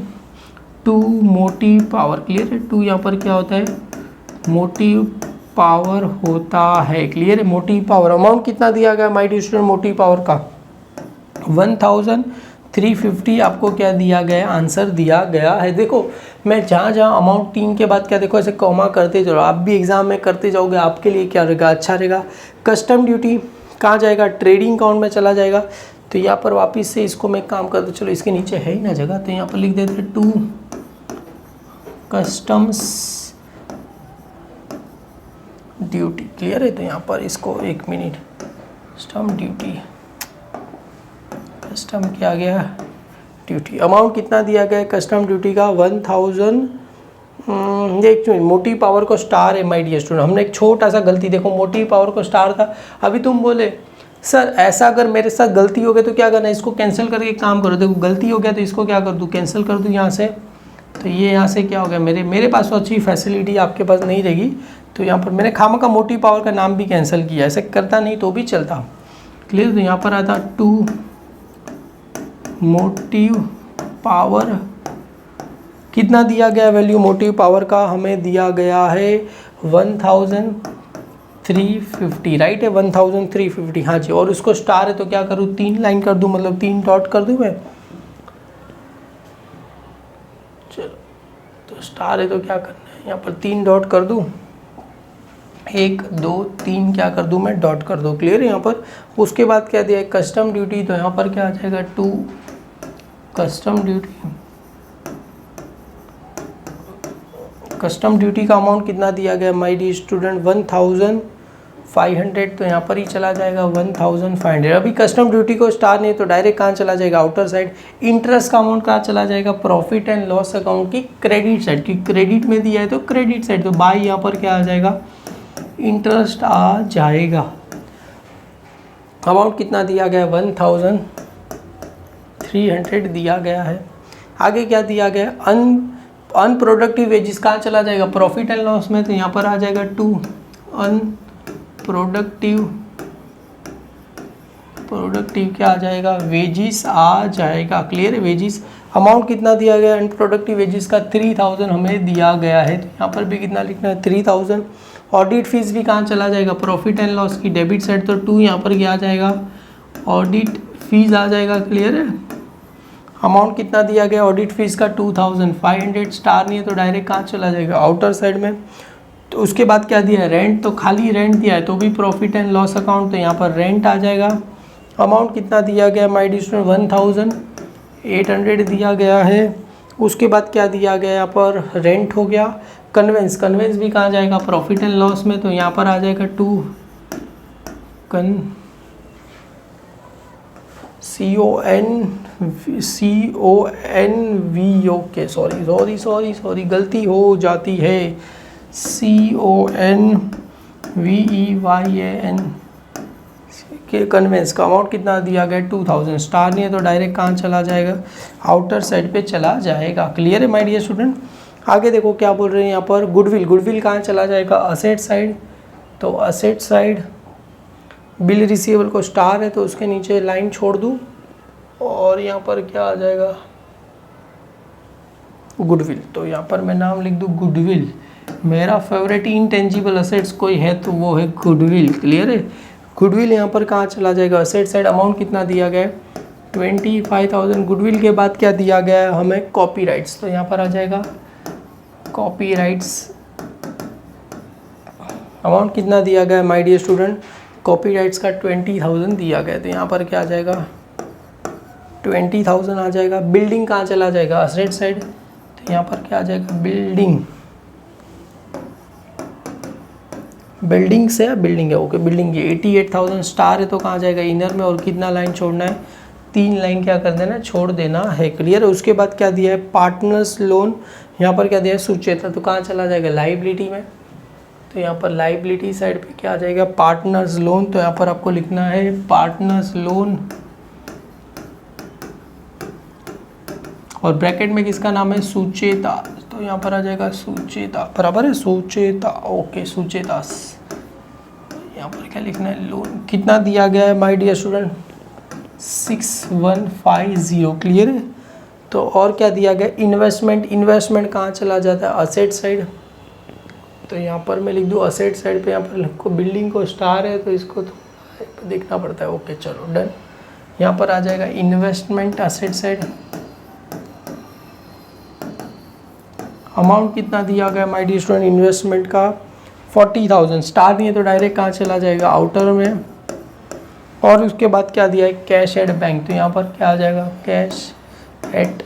2 मोटिव पावर। क्लियर है, 2 यहाँ पर क्या होता है, मोटिव पावर होता है। क्लियर है, मोटिव पावर। अमाउंट कितना दिया गया my dear student motive power का, 1350 आपको क्या दिया गया, आंसर दिया गया है। देखो मैं जहाँ जहाँ अमाउंट 3 के बाद क्या, देखो ऐसे कॉमा करते जाओ, आप भी एग्जाम में करते जाओगे, आपके लिए क्या रहेगा, अच्छा रहेगा। कस्टम ड्यूटी कहाँ जाएगा, ट्रेडिंग अकाउंट में चला जाएगा, तो यहाँ पर वापस से इसको मैं काम कर दूँ, चलो इसके नीचे है ही ना जगह, तो यहाँ पर लिख देते 2 कस्टम्स ड्यूटी। क्लियर है, तो यहाँ पर इसको 1 मिनट, कस्टम ड्यूटी, कस्टम क्या गया, ड्यूटी। अमाउंट कितना दिया गया है कस्टम ड्यूटी का, 1000। एक मिनट, मोटिव पावर को स्टार है माय डियर स्टूडेंट, हमने एक छोटा सा गलती, देखो मोटिव पावर को स्टार था, अभी तुम बोले सर ऐसा अगर मेरे साथ गलती हो गई तो क्या करना है, इसको कैंसिल करके एक काम करो, देखो गलती हो गया तो इसको क्या कर दूँ, कैंसिल कर दूँ यहाँ से, तो ये यहाँ से क्या हो गया, मेरे पास तो अच्छी फैसिलिटी आपके पास नहीं रहेगी, तो यहाँ पर मैंने खामा का मोटिव पावर का नाम भी कैंसिल किया, ऐसे करता नहीं तो भी चलता। क्लियर, तो यहाँ पर आता 2 मोटिव पावर, कितना दिया गया वैल्यू मोटिव पावर का, हमें दिया गया है 1350, राइट है 1350, हाँ जी। और उसको स्टार है तो क्या करूँ, 3 लाइन कर दूँ, मतलब 3 डॉट कर दूँ मैं, चलो तो स्टार है तो क्या करना है, यहाँ पर 3 डॉट कर दूँ, 1 2 3 क्या कर दूँ मैं, डॉट कर दो। क्लियर है यहाँ पर। उसके बाद क्या दिया है कस्टम ड्यूटी, तो यहाँ पर क्या आ जाएगा 2 कस्टम ड्यूटी, कस्टम ड्यूटी का अमाउंट कितना दिया गया माय डियर स्टूडेंट, 1500, तो यहाँ पर ही चला जाएगा 1500। अभी कस्टम ड्यूटी को स्टार नहीं तो डायरेक्ट कहाँ चला जाएगा, आउटर साइड। इंटरेस्ट का अमाउंट कहाँ चला जाएगा, प्रॉफिट एंड लॉस अकाउंट की क्रेडिट साइड, की क्रेडिट में दिया है तो क्रेडिट साइड, तो बाय यहाँ पर क्या आ जाएगा, इंटरेस्ट आ जाएगा। अमाउंट कितना दिया गया, 1300 दिया गया है। आगे क्या दिया गया, अनप्रोडक्टिव वेजेस कहाँ चला जाएगा, प्रॉफिट एंड लॉस में, तो यहाँ पर आ जाएगा 2 अनप्रोडक्टिव क्या आ जाएगा, वेजिस आ जाएगा। क्लियर है, वेजिस। अमाउंट कितना दिया गया अनप्रोडक्टिव वेजिस का, 3000 हमें दिया गया है, तो यहाँ पर भी कितना लिखना है, 3000। ऑडिट फीस भी कहाँ चला जाएगा, प्रॉफिट एंड लॉस की डेबिट साइड, तो 2 यहाँ पर क्या आ जाएगा, ऑडिट फीस आ जाएगा। क्लियर है। अमाउंट कितना दिया गया ऑडिट फीस का, 2500, स्टार नहीं है तो डायरेक्ट कहाँ चला जाएगा, आउटर साइड में। तो उसके बाद क्या दिया है, रेंट, तो खाली रेंट दिया है तो भी प्रॉफिट एंड लॉस अकाउंट, तो यहाँ पर रेंट आ जाएगा। अमाउंट कितना दिया गया माय डियर स्टूडेंट, 1800 दिया गया है। उसके बाद क्या दिया गया यहाँ पर, रेंट हो गया। कन्वेंस भी कहाँ जाएगा, प्रॉफिट एंड लॉस में, तो यहाँ पर आ जाएगा 2 CONVO, सॉरी गलती हो जाती है, CONVEYAN के कन्वेंस का अमाउंट कितना दिया गया, 2000, स्टार नहीं है तो डायरेक्ट कहाँ चला जाएगा, आउटर साइड पे चला जाएगा। क्लियर है माय डियर स्टूडेंट। आगे देखो क्या बोल रहे हैं यहाँ पर, गुडविल कहाँ चला जाएगा, असेट साइड, तो असेट साइड बिल रिसीवेबल को स्टार है तो उसके नीचे लाइन छोड़ दूँ, और यहाँ पर क्या आ जाएगा, गुडविल, तो यहाँ पर मैं नाम लिख दूँ गुडविल। मेरा फेवरेट इंटेंजिबल असेट्स कोई है तो वो है गुडविल। क्लियर है। गुडविल यहाँ पर कहाँ चला जाएगा, असेट साइड। अमाउंट कितना दिया गया है, 25,000। गुडविल के बाद क्या दिया गया है हमें, कॉपीराइट्स, तो यहाँ पर आ जाएगा कॉपीराइट्स। अमाउंट कितना दिया गया है माय डियर स्टूडेंट, कॉपीराइट्स का 20,000 दिया गया है, तो यहाँ पर क्या आ जाएगा 20,000 आ जाएगा। बिल्डिंग कहाँ चला जाएगा, असेट साइड, तो यहाँ पर क्या आ जाएगा बिल्डिंग, बिल्डिंग से बिल्डिंग है, ओके बिल्डिंग ये 88,000। स्टार है तो कहाँ जाएगा इनर में, और कितना लाइन छोड़ना है, 3 लाइन क्या कर देना है, छोड़ देना है, क्लियर है। उसके बाद क्या दिया है, पार्टनर्स लोन, यहाँ पर क्या दिया है सुचेता, तो कहाँ चला जाएगा लाइबिलिटी में, तो यहाँ पर लाइबिलिटी साइड पे क्या आ जाएगा पार्टनर्स लोन, तो यहाँ पर आपको लिखना है पार्टनर्स लोन, और ब्रैकेट में किसका नाम है सुचेता, तो यहाँ पर आ जाएगा सुचेता, बराबर है सुचेता, ओके सुचेतास। यहाँ पर क्या लिखना है लोन, कितना दिया गया है माय डियर स्टूडेंट 6150, क्लियर है। तो और क्या दिया गया, इन्वेस्टमेंट, इन्वेस्टमेंट कहाँ चला जाता है असेट साइड, तो यहाँ पर मैं लिख दूँ असेट साइड पे, यहाँ पर लिखो बिल्डिंग को स्टार है तो इसको तो देखना पड़ता है, ओके चलो डन। यहाँ पर आ जाएगा इन्वेस्टमेंट असेट साइड। अमाउंट कितना दिया गया माय डियर स्टूडेंट इन्वेस्टमेंट का 40,000, स्टार नहीं है तो डायरेक्ट कहाँ चला जाएगा आउटर में। और उसके बाद क्या दिया है कैश एट बैंक, तो यहाँ पर क्या आ जाएगा कैश एट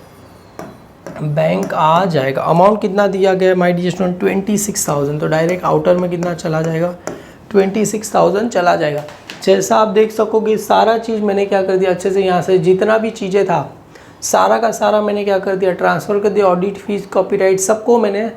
बैंक आ जाएगा। अमाउंट कितना दिया गया है माय डियर स्टूडेंट 26,000, तो डायरेक्ट आउटर में कितना चला जाएगा 26,000 चला जाएगा। जैसा आप देख सकोगे सारा चीज़ मैंने क्या कर दिया अच्छे से, यहाँ से जितना भी चीज़ें था सारा का सारा मैंने क्या कर दिया ट्रांसफ़र कर दिया, ऑडिट फीस कॉपीराइट सबको मैंने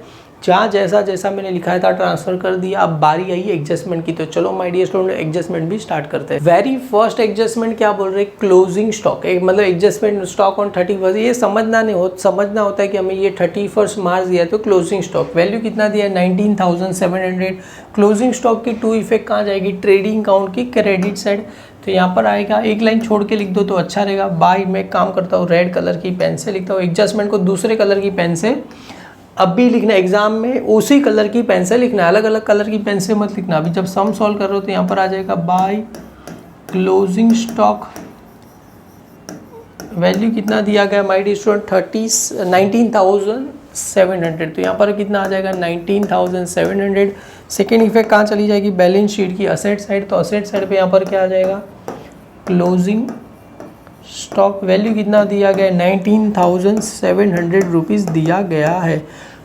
जहाँ जैसा जैसा मैंने लिखाया था ट्रांसफ़र कर दिया। अब बारी आई एडजस्टमेंट की, तो चलो माय डियर स्टूडेंट एडजस्टमेंट भी स्टार्ट करते हैं। वेरी फर्स्ट एडजस्टमेंट क्या बोल रहे हैं क्लोजिंग स्टॉक, एक मतलब एडजस्टमेंट स्टॉक ऑन 31, ये समझना होता है कि हमें ये 31 मार्च दिया है तो क्लोजिंग स्टॉक वैल्यू कितना दिया है 19,700। क्लोजिंग स्टॉक की टू इफेक्ट कहाँ जाएगी ट्रेडिंग अकाउंट की क्रेडिट साइड, तो यहाँ पर आएगा एक लाइन छोड़ के लिख दो तो अच्छा रहेगा। बाय मैं काम करता हूँ रेड कलर की पेन से लिखता हूँ, एडजस्टमेंट को दूसरे कलर की पेन से अब भी लिखना, एग्जाम में उसी कलर की पेन से लिखना, अलग अलग कलर की पेन से मत लिखना। अभी जब सम सॉल्व कर रहे हो तो यहाँ पर आ जाएगा बाय क्लोजिंग स्टॉक वैल्यू कितना दिया गया माय डियर स्टूडेंट 19,700, तो यहाँ पर कितना आ जाएगा 19,700। सेकेंड इफेक्ट कहाँ चली जाएगी बैलेंस शीट की असेट साइड, तो असेट साइड पे यहाँ पर क्या आ जाएगा क्लोजिंग स्टॉक वैल्यू कितना दिया गया है 19,700 रुपीज़ दिया गया है।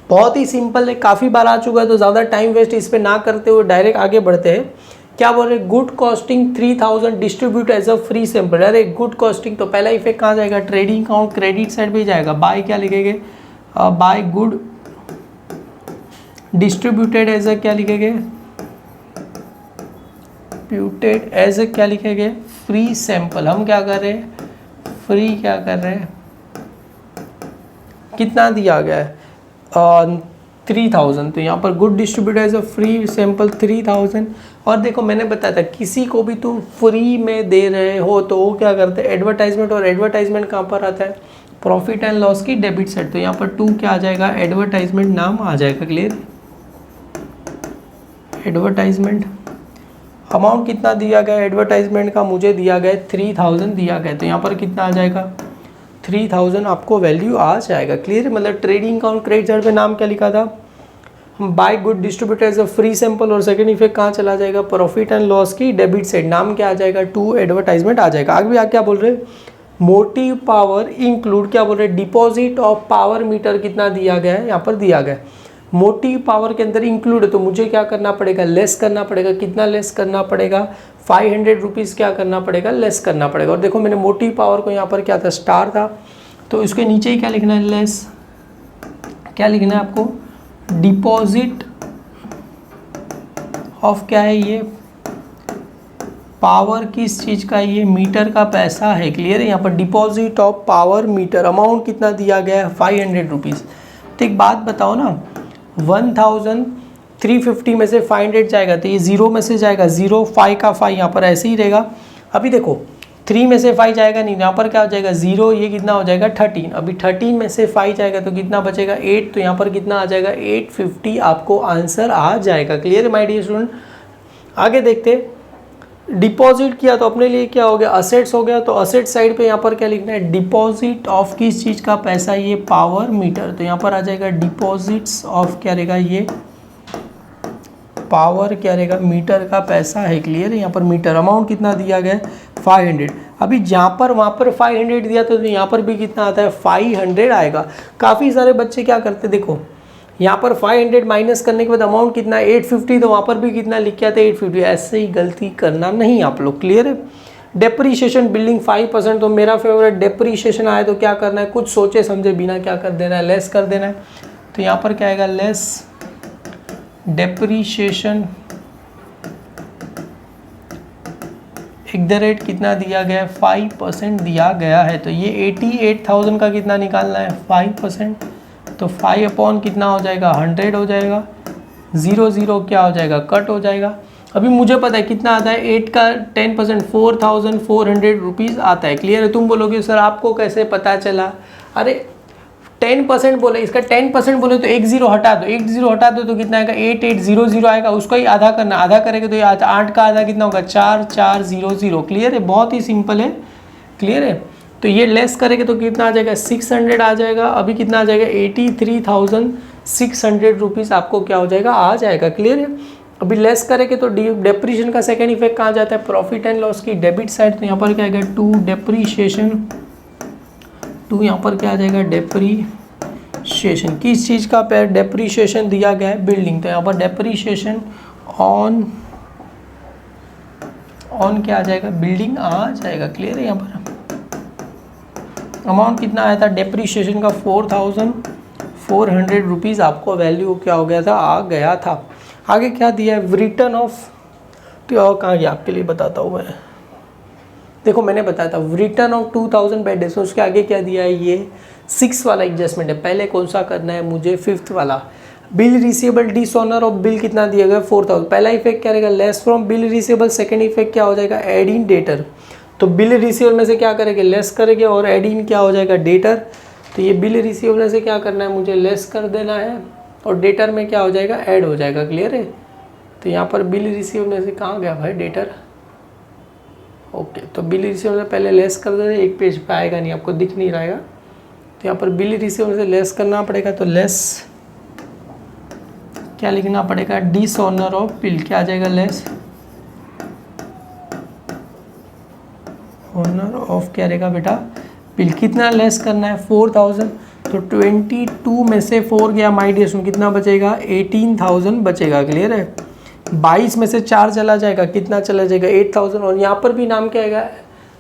बहुत ही सिंपल है, काफ़ी बार आ चुका है तो ज़्यादा टाइम वेस्ट इस पर ना करते हुए डायरेक्ट आगे बढ़ते हैं। क्या बोल रहे good costing 3,000 distribute as a free sample, अरे गुड कॉस्टिंग तो पहला इफेक्ट कहाँ जाएगा ट्रेडिंग अकाउंट क्रेडिट साइड पे जाएगा। बाय क्या लिखेंगे by good distributed as a क्या लिखेंगे प्यूटेड एज अ क्या लिखेंगे फ्री सैंपल। हम क्या कर रहे हैं फ्री क्या कर रहे हैं, कितना दिया गया है 3,000, तो यहाँ पर good distribute as a free sample 3,000। और देखो मैंने बताया था किसी को भी तुम फ्री में दे रहे हो तो वो क्या करते हैं एडवर्टाइजमेंट, और एडवर्टाइजमेंट कहाँ पर आता है प्रॉफिट एंड लॉस की डेबिट साइड, तो यहाँ पर 2 क्या आ जाएगा एडवर्टाइजमेंट नाम आ जाएगा, क्लियर एडवर्टाइजमेंट। अमाउंट कितना दिया गया एडवर्टाइजमेंट का मुझे दिया गया 3,000 दिया गया, तो यहाँ पर कितना आ जाएगा 3,000 आपको वैल्यू आ जाएगा, क्लियर। मतलब ट्रेडिंग अकाउंट क्रेडिट साइड पे नाम क्या लिखा था by good distributor as a free sample, और सेकंड इफेक्ट कहाँ चला जाएगा प्रॉफिट एंड लॉस की डेबिट साइड, नाम क्या आ जाएगा 2 एडवर्टाइजमेंट आ जाएगा। आगे भी क्या बोल रहे मोटिव पावर इंक्लूड क्या बोल रहे डिपॉजिट ऑफ पावर मीटर कितना दिया गया है यहाँ पर दिया गया है मोटिव पावर के अंदर इंक्लूड है, तो मुझे क्या करना पड़ेगा लेस करना पड़ेगा, कितना लेस करना पड़ेगा 500 रुपीज़ क्या करना पड़ेगा लेस करना पड़ेगा। और देखो मैंने मोटिव पावर को यहाँ पर क्या था स्टार था, तो इसके नीचे ही क्या लिखना है लेस, क्या लिखना है आपको डिपॉजिट ऑफ क्या है ये पावर किस चीज़ का, ये मीटर का पैसा है, क्लियर है। यहाँ पर deposit of power meter amount कितना दिया गया है 500 रुपीज़। तो एक बात बताओ ना 1,350 में से 500 जाएगा तो ये 0 में से जाएगा 0, 5 का 5 यहाँ पर ऐसे ही रहेगा। अभी देखो 3 में से 5 जाएगा नहीं, यहाँ पर क्या हो जाएगा 0, ये कितना हो जाएगा 13। अभी 13 में से 5 जाएगा तो कितना बचेगा 8, तो यहाँ पर कितना आ जाएगा 850 आपको आंसर आ जाएगा, क्लियर है माय डियर स्टूडेंट। आगे देखते डिपॉजिट किया तो अपने लिए क्या हो गया, असेट्स हो गया। तो असेट साइड पे यहाँ पर क्या लिखना है, डिपॉजिट ऑफ किस चीज़ का पैसा, ये पावर मीटर। तो यहाँ पर आ जाएगा डिपॉजिट्स ऑफ क्या रहेगा, ये पावर क्या रहेगा, मीटर का पैसा है। क्लियर है। यहाँ पर मीटर अमाउंट कितना दिया गया है 500। अभी जहाँ पर वहाँ पर 500 दिया तो यहाँ पर भी कितना आता है 500 आएगा। काफ़ी सारे बच्चे क्या करते, देखो यहाँ पर 500 माइनस करने के बाद अमाउंट कितना 850, तो वहाँ पर भी कितना लिख के आते हैं 850। ऐसे ही गलती करना नहीं आप लोग। क्लियर है। डेप्रीशिएशन बिल्डिंग 5%, तो मेरा फेवरेट डेप्रीशिएशन आया तो क्या करना है, कुछ सोचे समझे बिना क्या कर देना है, लेस कर देना है। तो यहाँ पर क्या आएगा, less depreciation at the rate कितना दिया गया है 5% दिया गया है। तो ये 88,000 का कितना निकालना है 5%। तो 5 अपॉन कितना हो जाएगा 100 हो जाएगा, 0 क्या हो जाएगा कट हो जाएगा। अभी मुझे पता है कितना आता है 8 का 10% 4,400 रुपीज़ आता है। क्लियर है। तुम बोलोगे सर आपको कैसे पता चला, अरे 10% बोले, इसका 10% बोले तो एक जीरो हटा दो, एक जीरो हटा दो तो कितना आएगा 8800 आएगा। उसको ही आधा करना, आधा करेंगे तो ये 8 का आधा कितना होगा 4400। क्लियर है, बहुत ही सिंपल है। क्लियर है। तो ये लेस करेंगे तो कितना आ जाएगा 600 आ जाएगा। अभी कितना आ जाएगा 83,600 रुपीज़ आपको क्या हो जाएगा आ जाएगा। क्लियर है। अभी लेस करेंगे तो डेप्रीशिएशन का सेकेंड इफेक्ट कहाँ जाता है, प्रॉफिट एंड लॉस की डेबिट साइड। तो यहाँ पर क्या आएगा 2 डेप्रीशिएशन, 2 यहाँ पर क्या आ जाएगा डेप्रीशिएशन। किस चीज़ का डेप्रीशिएशन दिया गया है, बिल्डिंग। तो यहाँ पर डेप्रीशिएशन ऑन क्या आ जाएगा, बिल्डिंग आ जाएगा। क्लियर है। यहाँ पर अमाउंट कितना आया था डेप्रीशिएशन का 4,400 रुपीज़ आपको वैल्यू क्या हो गया था आ गया था। आगे क्या दिया है, रिटर्न ऑफ, तो कहाँ गया आपके लिए बताता हूँ मैं। देखो मैंने बताया था रिटर्न ऑफ 2000 बाई डेज, उसके आगे क्या दिया है, ये 6 वाला एडजस्टमेंट है। पहले कौन सा करना है मुझे, 5th वाला। Bill receivable dishonour of bill कितना दिया गया 4000। पहला इफेक्ट क्या रहेगा, less from bill receivable. Second effect क्या हो जाएगा, एड इन डेटर। तो बिल रिसीवेबल में से क्या करेंगे, लेस करेंगे, और एड इन क्या हो जाएगा डेटर। तो ये बिल रिसीवेबल में से क्या करना है, मुझे लेस कर देना है, और डेटर में क्या हो जाएगा ऐड हो जाएगा। क्लियर है। तो यहाँ पर बिल रिसीवेबल में से कहाँ गया भाई डेटर, ओके। तो बिल रिसीवेबल में पहले लेस कर देते, एक पेज पे आएगा नहीं, आपको दिख नहीं रहेगा। तो यहाँ पर बिल रिसीवेबल से लेस करना पड़ेगा। तो लेस क्या लिखना पड़ेगा, डिसऑनर ऑफ बिल क्या आ जाएगा, लेस ऑनर ऑफ क्या रहेगा बेटा बिल। कितना लेस करना है 4000। तो 22 में से 4 गया माई डियर, कितना बचेगा 18,000 बचेगा। क्लियर है। 22 में से 4 चला जाएगा, कितना चला जाएगा 8000। और यहाँ पर भी नाम क्या आएगा,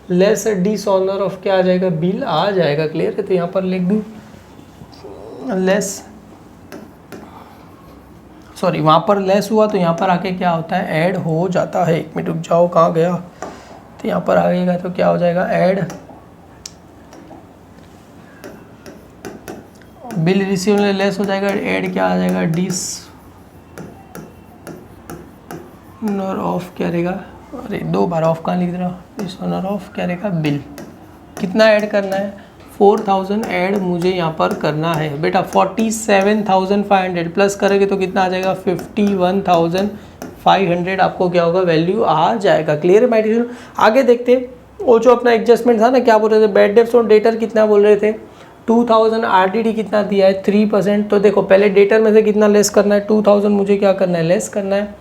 लेस डिसऑनर ऑफ क्या आ जाएगा बिल आ जाएगा। क्लियर है। तो यहाँ पर लिख दूँ लेस, सॉरी वहाँ पर लेस हुआ तो यहाँ पर आके क्या होता है ऐड हो जाता है। एक मिनट रुक जाओ, कहाँ गया। तो यहाँ पर आएगा तो क्या हो जाएगा ऐड, बिल रिसीव में लेस हो जाएगा, ऐड क्या आ जाएगा डिसऑनर ऑफ क्या रहेगा, अरे 2 बार ऑफ कहाँ लिख रहा, डिसऑनर ऑफ क्या रहेगा बिल। कितना ऐड करना है 4000 ऐड मुझे यहाँ पर करना है बेटा। 47,500 प्लस करेंगे तो कितना आ जाएगा 51,500 आपको क्या होगा वैल्यू आ जाएगा। क्लियर है माय। आगे देखते वो जो अपना एडजस्टमेंट था ना, क्या बोल रहे थे, बैड डेब्ट्स और डेटर कितना बोल रहे थे 2000, आरडीडी कितना दिया है 3%। तो देखो पहले डेटर में से कितना लेस करना है 2000 मुझे क्या करना है लेस करना है।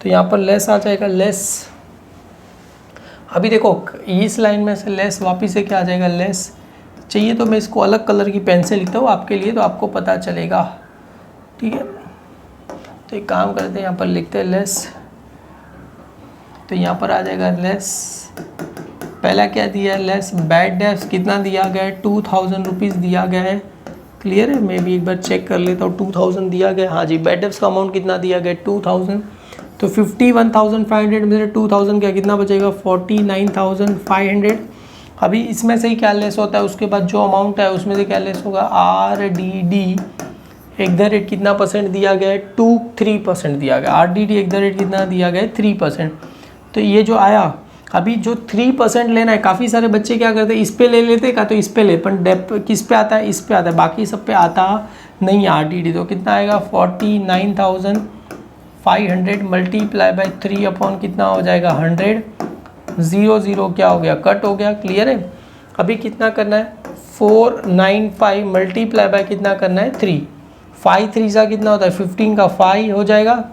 तो यहाँ पर लेस आ जाएगा लेस। अभी देखो इस लाइन में से लेस वापिस से क्या आ जाएगा लेस। चाहिए तो मैं इसको अलग कलर की पेन से लिखता हूँ आपके लिए, तो आपको पता चलेगा। ठीक है। तो एक काम करते हैं, यहाँ पर लिखते हैं लेस। तो यहाँ पर आ जाएगा लेस। पहला क्या दिया है लेस, बैड डेब्ट्स कितना दिया गया है 2000 रुपीज़ दिया गया है। क्लियर है। मैं भी एक बार चेक कर लेता हूँ 2000 दिया गया, हाँ जी। बैड डेब्ट्स का अमाउंट कितना दिया गया 2000। तो 51,500 में से 2000 क्या कितना बचेगा 49,500। अभी इसमें से ही क्या लेस होता है, उसके बाद जो अमाउंट है उसमें से क्या लेस होगा आरडीडी एट द रेट कितना परसेंट दिया गया है 3% दिया गया। आरडीडी एट द रेट कितना दिया गया है 3%। तो ये जो आया अभी जो 3% लेना है, काफ़ी सारे बच्चे क्या करते हैं इस पे ले लेते का तो इस पे ले, पर किस पे आता है इस पे आता है, बाकी सब पे आता नहीं है आरडीडी। तो कितना आएगा 49,500 मल्टीप्लाई बाई 3 अपॉन कितना हो जाएगा 100। 0 0 क्या हो गया, कट हो गया। क्लियर है। अभी कितना करना है, 495 मल्टीप्लाई बाय कितना करना है 3, 5 3 सा कितना होता है 15 का 5 हो जाएगा,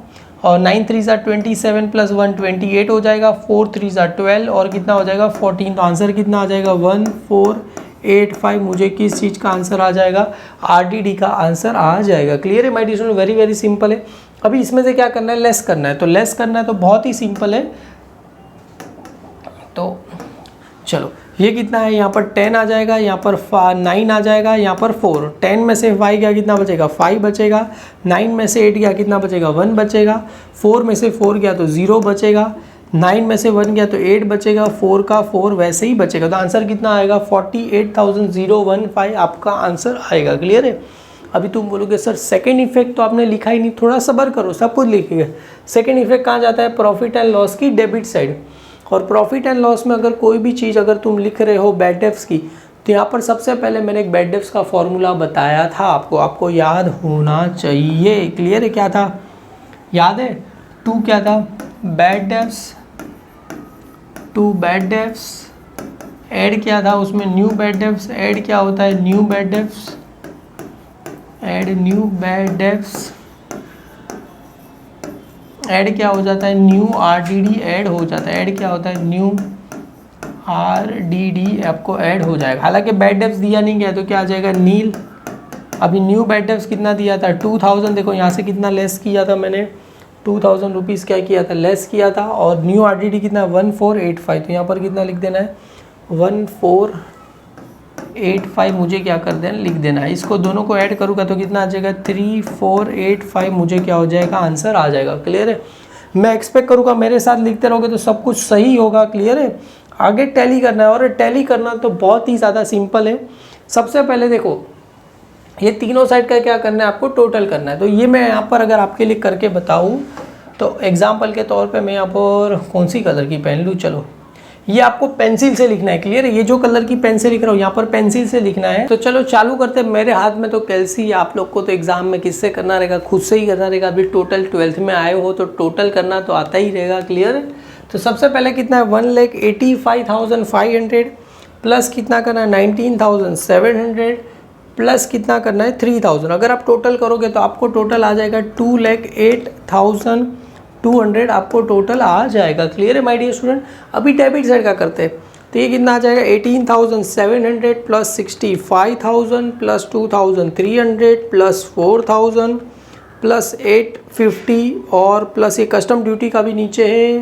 और 9 3 सा 27 प्लस 1 28 हो जाएगा, 4 3 सा 12 और कितना हो जाएगा 14। तो आंसर कितना आ जाएगा 1485। मुझे किस चीज़ का आंसर आ जाएगा, आरडीडी का आंसर आ जाएगा। क्लियर है my dear student, very very simple है। अभी इसमें से क्या करना है, लेस करना है। तो लेस करना है तो बहुत ही सिंपल है। तो चलो ये कितना है, यहाँ पर 10 आ जाएगा, यहाँ पर 9 आ जाएगा, यहाँ पर 4। 10 में से 5 गया कितना बचेगा 5 बचेगा, 9 में से 8 गया कितना बचेगा 1 बचेगा, 4 में से 4 गया तो 0 बचेगा, 9 में से 1 गया तो 8 बचेगा, 4 का 4 वैसे ही बचेगा। तो आंसर कितना आएगा 48,015 आपका आंसर आएगा। क्लियर है। अभी तुम बोलोगे सर सेकेंड इफेक्ट तो आपने लिखा ही नहीं, थोड़ा सब्र करो, सब कुछ लिखेंगे। सेकेंड इफेक्ट कहाँ जाता है, प्रॉफिट एंड लॉस की डेबिट साइड। और प्रॉफिट एंड लॉस में अगर कोई भी चीज़ अगर तुम लिख रहे हो बैड डेब्ट्स की, तो यहाँ पर सबसे पहले मैंने एक बैड डेब्ट्स का फॉर्मूला बताया था आपको याद होना चाहिए। क्लियर है, क्या था याद है, 2 क्या था, bad debts, 2 bad debts, add क्या था उसमें न्यू बैड डेब्ट्स, ऐड क्या होता है new bad debts, add new bad debts, add क्या हो जाता है न्यू आरडीडी ऐड हो जाता है, ऐड क्या होता है न्यू आरडीडी आपको ऐड हो जाएगा। हालांकि बैड डेब्ट्स दिया नहीं गया तो क्या आ जाएगा नील। अभी न्यू बैड डेब्ट्स कितना दिया था 2000, देखो यहाँ से कितना लेस किया था मैंने 2000 रुपीज़ क्या किया था लेस किया था, और न्यू आरडीडी कितना 1485, तो यहाँ पर कितना लिख देना है 1485 मुझे क्या कर देना लिख देना है। इसको दोनों को ऐड करूँगा तो कितना आ जाएगा 3485 मुझे क्या हो जाएगा आंसर आ जाएगा। क्लियर है। मैं एक्सपेक्ट करूँगा मेरे साथ लिखते रहोगे तो सब कुछ सही होगा। क्लियर है। आगे टैली करना है, और टैली करना तो बहुत ही ज़्यादा सिंपल है। सबसे पहले देखो ये तीनों साइड का क्या करना है आपको टोटल करना है। तो ये मैं यहाँ पर अगर आपके लिए करके बताऊँ तो एग्जाम्पल के तौर पे मैं यहाँ पर कौन सी कलर की पेन लूँ, चलो ये आपको पेंसिल से लिखना है। क्लियर है। ये जो कलर की पेन से लिख रहा हूँ यहाँ पर पेंसिल से लिखना है। तो चलो चालू करते हैं। मेरे हाथ में तो कैलसी, आप लोग को तो एग्जाम में किससे करना रहेगा, खुद से ही करना रहेगा। अभी टोटल 12th में आए हो तो टोटल करना तो आता ही रहेगा। क्लियर है। तो सबसे पहले कितना है 1,85,500 प्लस कितना करना है 19,700 प्लस कितना करना है 3,000। अगर आप टोटल करोगे तो आपको टोटल आ जाएगा 2,08,200 आपको टोटल आ जाएगा। क्लियर है माय डियर स्टूडेंट। अभी डेबिट साइड का करते हैं। तो ये कितना आ जाएगा 18,700 प्लस 65,000 प्लस 2,300 प्लस 4,000 प्लस 850 और प्लस ये कस्टम ड्यूटी का भी नीचे है।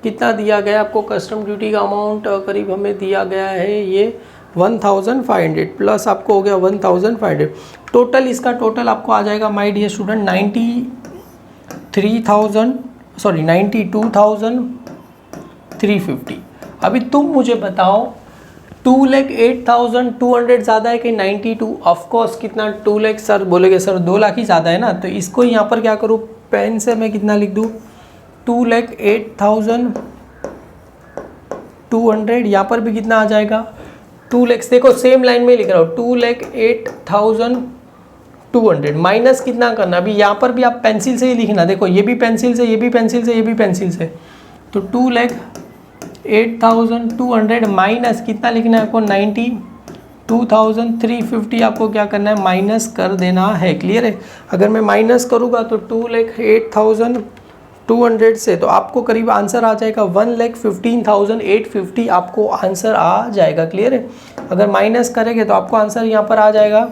कितना दिया गया आपको कस्टम ड्यूटी का अमाउंट करीब हमें दिया गया है ये 1,500 प्लस आपको हो गया 1,500। टोटल इसका टोटल आपको आ जाएगा माय डियर स्टूडेंट 92,350। अभी तुम मुझे बताओ 2,08,200 ज़्यादा है कि 92? ऑफकोर्स कितना 2 लाख, सर बोलेगे सर 2 लाख ही ज़्यादा है ना। तो इसको यहाँ पर क्या करूँ पेन से मैं कितना लिख दूँ 2,08,200। यहाँ पर भी कितना आ जाएगा 2 लाख। देखो सेम लाइन में लिख रहा हूँ 2,08,200 माइनस कितना करना। अभी यहाँ पर भी आप पेंसिल से ही लिखना। देखो ये भी पेंसिल से, ये भी पेंसिल से, ये भी पेंसिल से। तो 2,08,200 माइनस कितना लिखना है आपको 92,350 आपको क्या करना है माइनस कर देना है। क्लियर है। अगर मैं माइनस करूँगा तो 2,08,200 से तो आपको करीब आंसर आ जाएगा 1,15,850 आपको आंसर आ जाएगा। क्लियर है। अगर माइनस करेंगे तो आपको आंसर यहाँ पर आ जाएगा,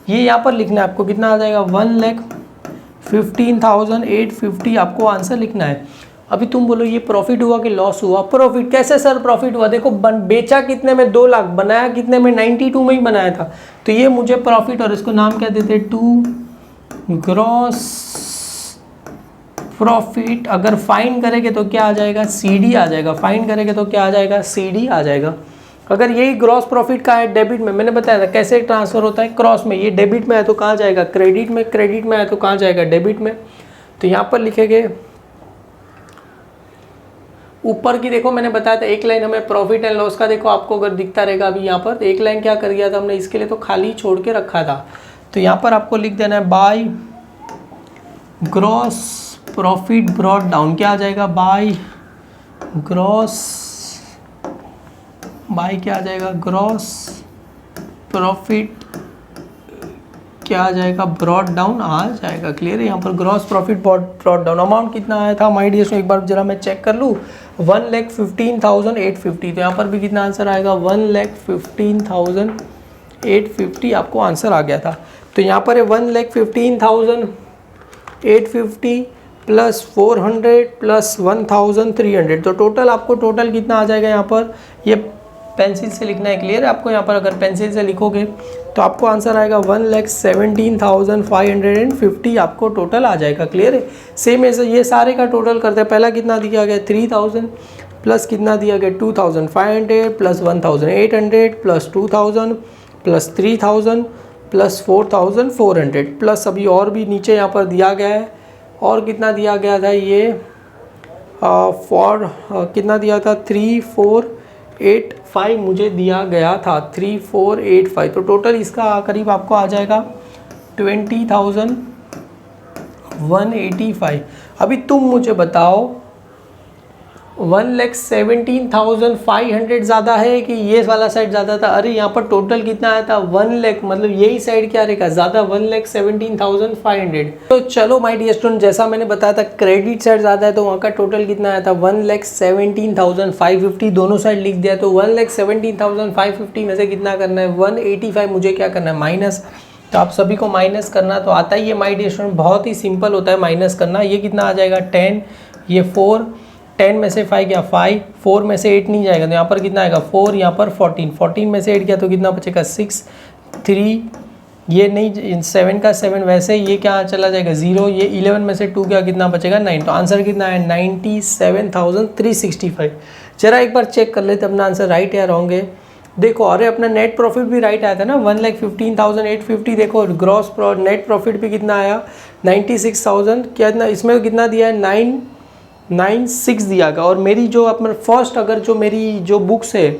ये यहाँ पर लिखना है आपको कितना आ जाएगा 1,15,850 आपको आंसर लिखना है। अभी तुम बोलो ये प्रॉफिट हुआ कि लॉस हुआ। प्रॉफिट कैसे सर प्रॉफिट हुआ, देखो बेचा कितने में 2 लाख, बनाया कितने में 92 में ही बनाया था। तो ये मुझे प्रॉफिट, और इसको नाम क्या देते हैं टू ग्रॉस प्रॉफिट। अगर फाइन करेंगे तो क्या आ जाएगा सीडी आ जाएगा। फाइन करेंगे तो क्या आ जाएगा सीडी आ जाएगा। अगर यही ग्रॉस प्रॉफिट का है डेबिट में, मैंने बताया था कैसे ट्रांसफर होता है क्रॉस में। ये डेबिट में है तो कहाँ जाएगा क्रेडिट में, क्रेडिट में है तो कहाँ जाएगा डेबिट में। तो यहाँ पर लिखेंगे ऊपर की, देखो मैंने बताया था एक लाइन हमें प्रॉफिट एंड लॉस का, देखो आपको अगर दिखता रहेगा अभी यहाँ पर, तो एक लाइन क्या कर दिया था हमने, इसके लिए तो खाली छोड़ के रखा था। तो यहाँ पर आपको लिख देना है by gross profit brought down. क्या आ जाएगा बाय ग्रॉस बाय क्या आ जाएगा, ग्रॉस प्रॉफिट क्या आ जाएगा, ब्रॉड डाउन आ जाएगा। क्लियर है, यहाँ पर gross profit brought down. Amount कितना आया था माय डियर, एक बार जरा मैं चेक कर लूँ, 1,15,850। तो यहाँ पर भी कितना आंसर आएगा, 1,15,850 आपको आंसर आ गया था। तो यहाँ पर है 1,15,850 प्लस 400 प्लस 1,300। तो टोटल आपको टोटल कितना आ जाएगा यहाँ पर, ये पेंसिल से लिखना है। क्लियर है, आपको यहाँ पर अगर पेंसिल से लिखोगे तो आपको आंसर आएगा 1,17,550 आपको टोटल आ जाएगा। क्लियर है, सेम ऐसे ये सारे का टोटल करते हैं। पहला कितना दिया गया 3,000 प्लस कितना दिया गया 2,500 plus 1,800 plus 2,000 plus 3,000 plus 4,400 plus अभी और भी नीचे यहाँ पर दिया गया है। और कितना दिया गया था ये कितना दिया था 3,485 मुझे दिया गया था 3,485। तो टोटल इसका करीब आपको आ जाएगा 20,185। अभी तुम मुझे बताओ 1,17,500 ज़्यादा है कि ये वाला साइड ज़्यादा था। अरे यहाँ पर टोटल कितना आया था 1 लाख, मतलब यही साइड क्या रहेगा ज़्यादा, 1,17,500। तो चलो माय डियर स्टूडेंट, जैसा मैंने बताया था क्रेडिट साइड ज़्यादा है तो वहाँ का टोटल कितना आया था 1,17,550। दोनों साइड लिख दिया। तो 1,17,550 में से कितना करना है 185 मुझे क्या करना है माइनस। तो आप सभी को माइनस करना तो आता ही है माय डियर स्टूडेंट, बहुत ही सिंपल होता है माइनस करना। ये कितना आ जाएगा 10, ये 4, 10 में से 5 गया 5, 4 में से 8 नहीं जाएगा तो यहाँ पर कितना आएगा 4, यहाँ पर 14, 14 में से 8 गया तो कितना बचेगा 6, 3, ये नहीं 7 का 7 वैसे ये क्या चला जाएगा 0, ये 11 में से 2 गया कितना बचेगा 9। तो आंसर कितना है 97,365। जरा एक बार चेक कर लेते अपना आंसर राइट या रॉन्ग है। देखो अरे अपना नेट प्रॉफिट भी राइट आया था ना 1,15,850। देखो ग्रॉस नेट प्रॉफिट भी कितना आया 96,000, क्या इसमें कितना दिया है 996 दिया गया। और मेरी जो अपना फर्स्ट अगर जो मेरी जो बुक्स है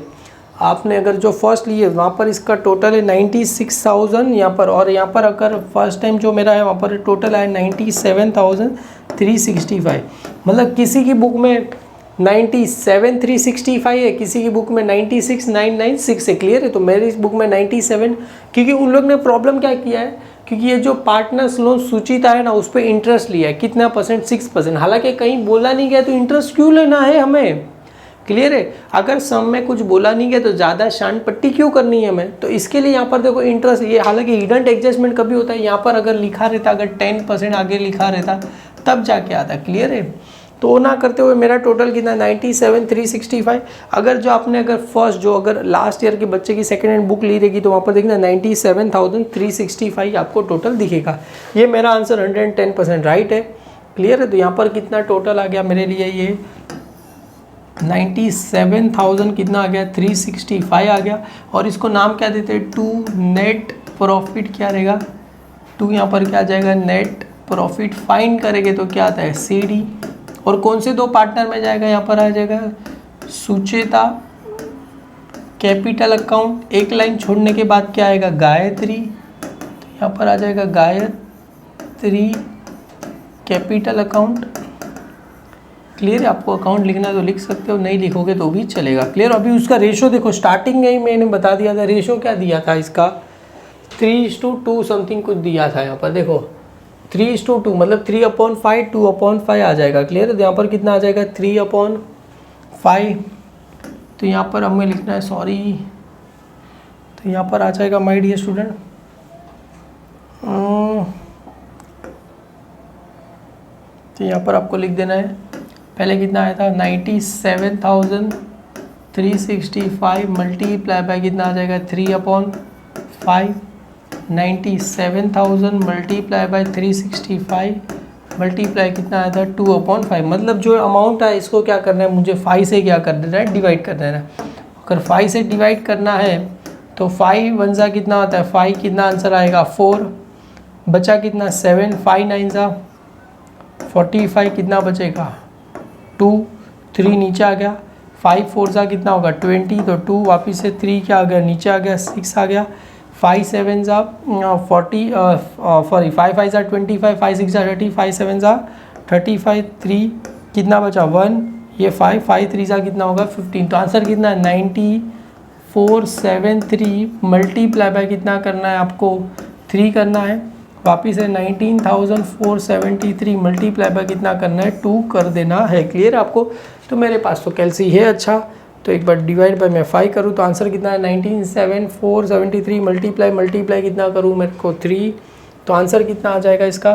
आपने अगर जो फर्स्ट लिए वहाँ पर इसका टोटल है 96,000 यहाँ पर, और यहाँ पर अगर फर्स्ट टाइम जो मेरा है वहाँ पर टोटल है 97,365। मतलब किसी की बुक में 97,365 है, किसी की बुक में 96,996 है। क्लियर है, तो मेरी इस बुक में 97, क्योंकि उन लोग ने प्रॉब्लम क्या किया है, क्योंकि ये जो पार्टनर्स लोन सूचिता है ना उस पर इंटरेस्ट लिया है कितना परसेंट 6%। हालांकि कहीं बोला नहीं गया तो इंटरेस्ट क्यों लेना है हमें। क्लियर है, अगर सम में कुछ बोला नहीं गया तो ज़्यादा शान पट्टी क्यों करनी है हमें। तो इसके लिए यहाँ पर देखो इंटरेस्ट, ये हालांकि हिडन एडजस्टमेंट कभी होता है यहाँ पर अगर लिखा रहता, अगर 10% आगे लिखा रहता तब जाके आता। क्लियर है, तो ना करते हुए मेरा टोटल कितना 97,365। अगर जो आपने अगर फर्स्ट जो अगर लास्ट ईयर के बच्चे की सेकेंड हैंड बुक ली रहेगी तो वहाँ पर देखना 97,365 आपको टोटल दिखेगा। ये मेरा आंसर 110% राइट है। क्लियर है, तो यहाँ पर कितना टोटल आ गया मेरे लिए, ये 97,000 कितना आ गया 365 आ गया। और इसको नाम क्या देते हैं टू नेट प्रॉफिट क्या रहेगा, टू यहाँ पर क्या आ जाएगा नेट प्रॉफिट। फाइंड करेंगे तो क्या आता है CD। और कौन से दो पार्टनर में जाएगा, यहाँ पर आ जाएगा सुचेता कैपिटल अकाउंट, एक लाइन छोड़ने के बाद क्या आएगा गायत्री। तो यहाँ पर आ जाएगा गायत्री कैपिटल अकाउंट। क्लियर है, आपको अकाउंट लिखना तो लिख सकते हो, नहीं लिखोगे तो भी चलेगा। क्लियर, अभी उसका रेशो देखो स्टार्टिंग में ही मैंने बता दिया था। रेशो क्या दिया था इसका 3:2 समथिंग कुछ दिया था। यहाँ पर देखो 3:2 मतलब 3/5 2/5 आ जाएगा। क्लियर है, तो यहाँ पर कितना आ जाएगा 3/5। तो यहाँ पर हमें लिखना है सॉरी, तो यहाँ पर आ जाएगा माय डियर स्टूडेंट तो यहाँ पर आपको लिख देना है पहले कितना आया था 97,365 मल्टीप्लाई बाय कितना आ जाएगा 3/5। 97,000 मल्टीप्लाई बाय 365 मल्टीप्लाई कितना आया था 2/5। मतलब जो अमाउंट है इसको क्या करना है मुझे 5 से क्या कर देना है डिवाइड कर देना है। अगर 5 से डिवाइड करना है तो 5 1 सा कितना होता है 5, कितना आंसर आएगा 4, बचा कितना 7, 5 9 सा 45, कितना बचेगा 2, 3 नीचे आ गया, 5 4 सा कितना होगा 20, तो 2 वापस से 3 क्या आ गया नीचे आ गया 6 आ गया, 5 7 सा 40 सॉरी 5 5 सा 25, 5 6 सा 30, 5 7 सा 35, 3 कितना बचा 1, ये 5 5 3 सा कितना होगा 15। तो आंसर कितना है 473 मल्टीप्लाई बाय कितना करना है आपको 3 करना है, वापिस है 19,473 मल्टीप्लाई बाय कितना करना है 2 कर देना है। क्लियर है आपको? तो मेरे पास तो कैलसी है अच्छा, तो एक बार डिवाइड बाय मैं 5 करूँ तो आंसर कितना है 19,473 मल्टीप्लाई कितना करूँ मेरे को 3, तो आंसर कितना आ जाएगा इसका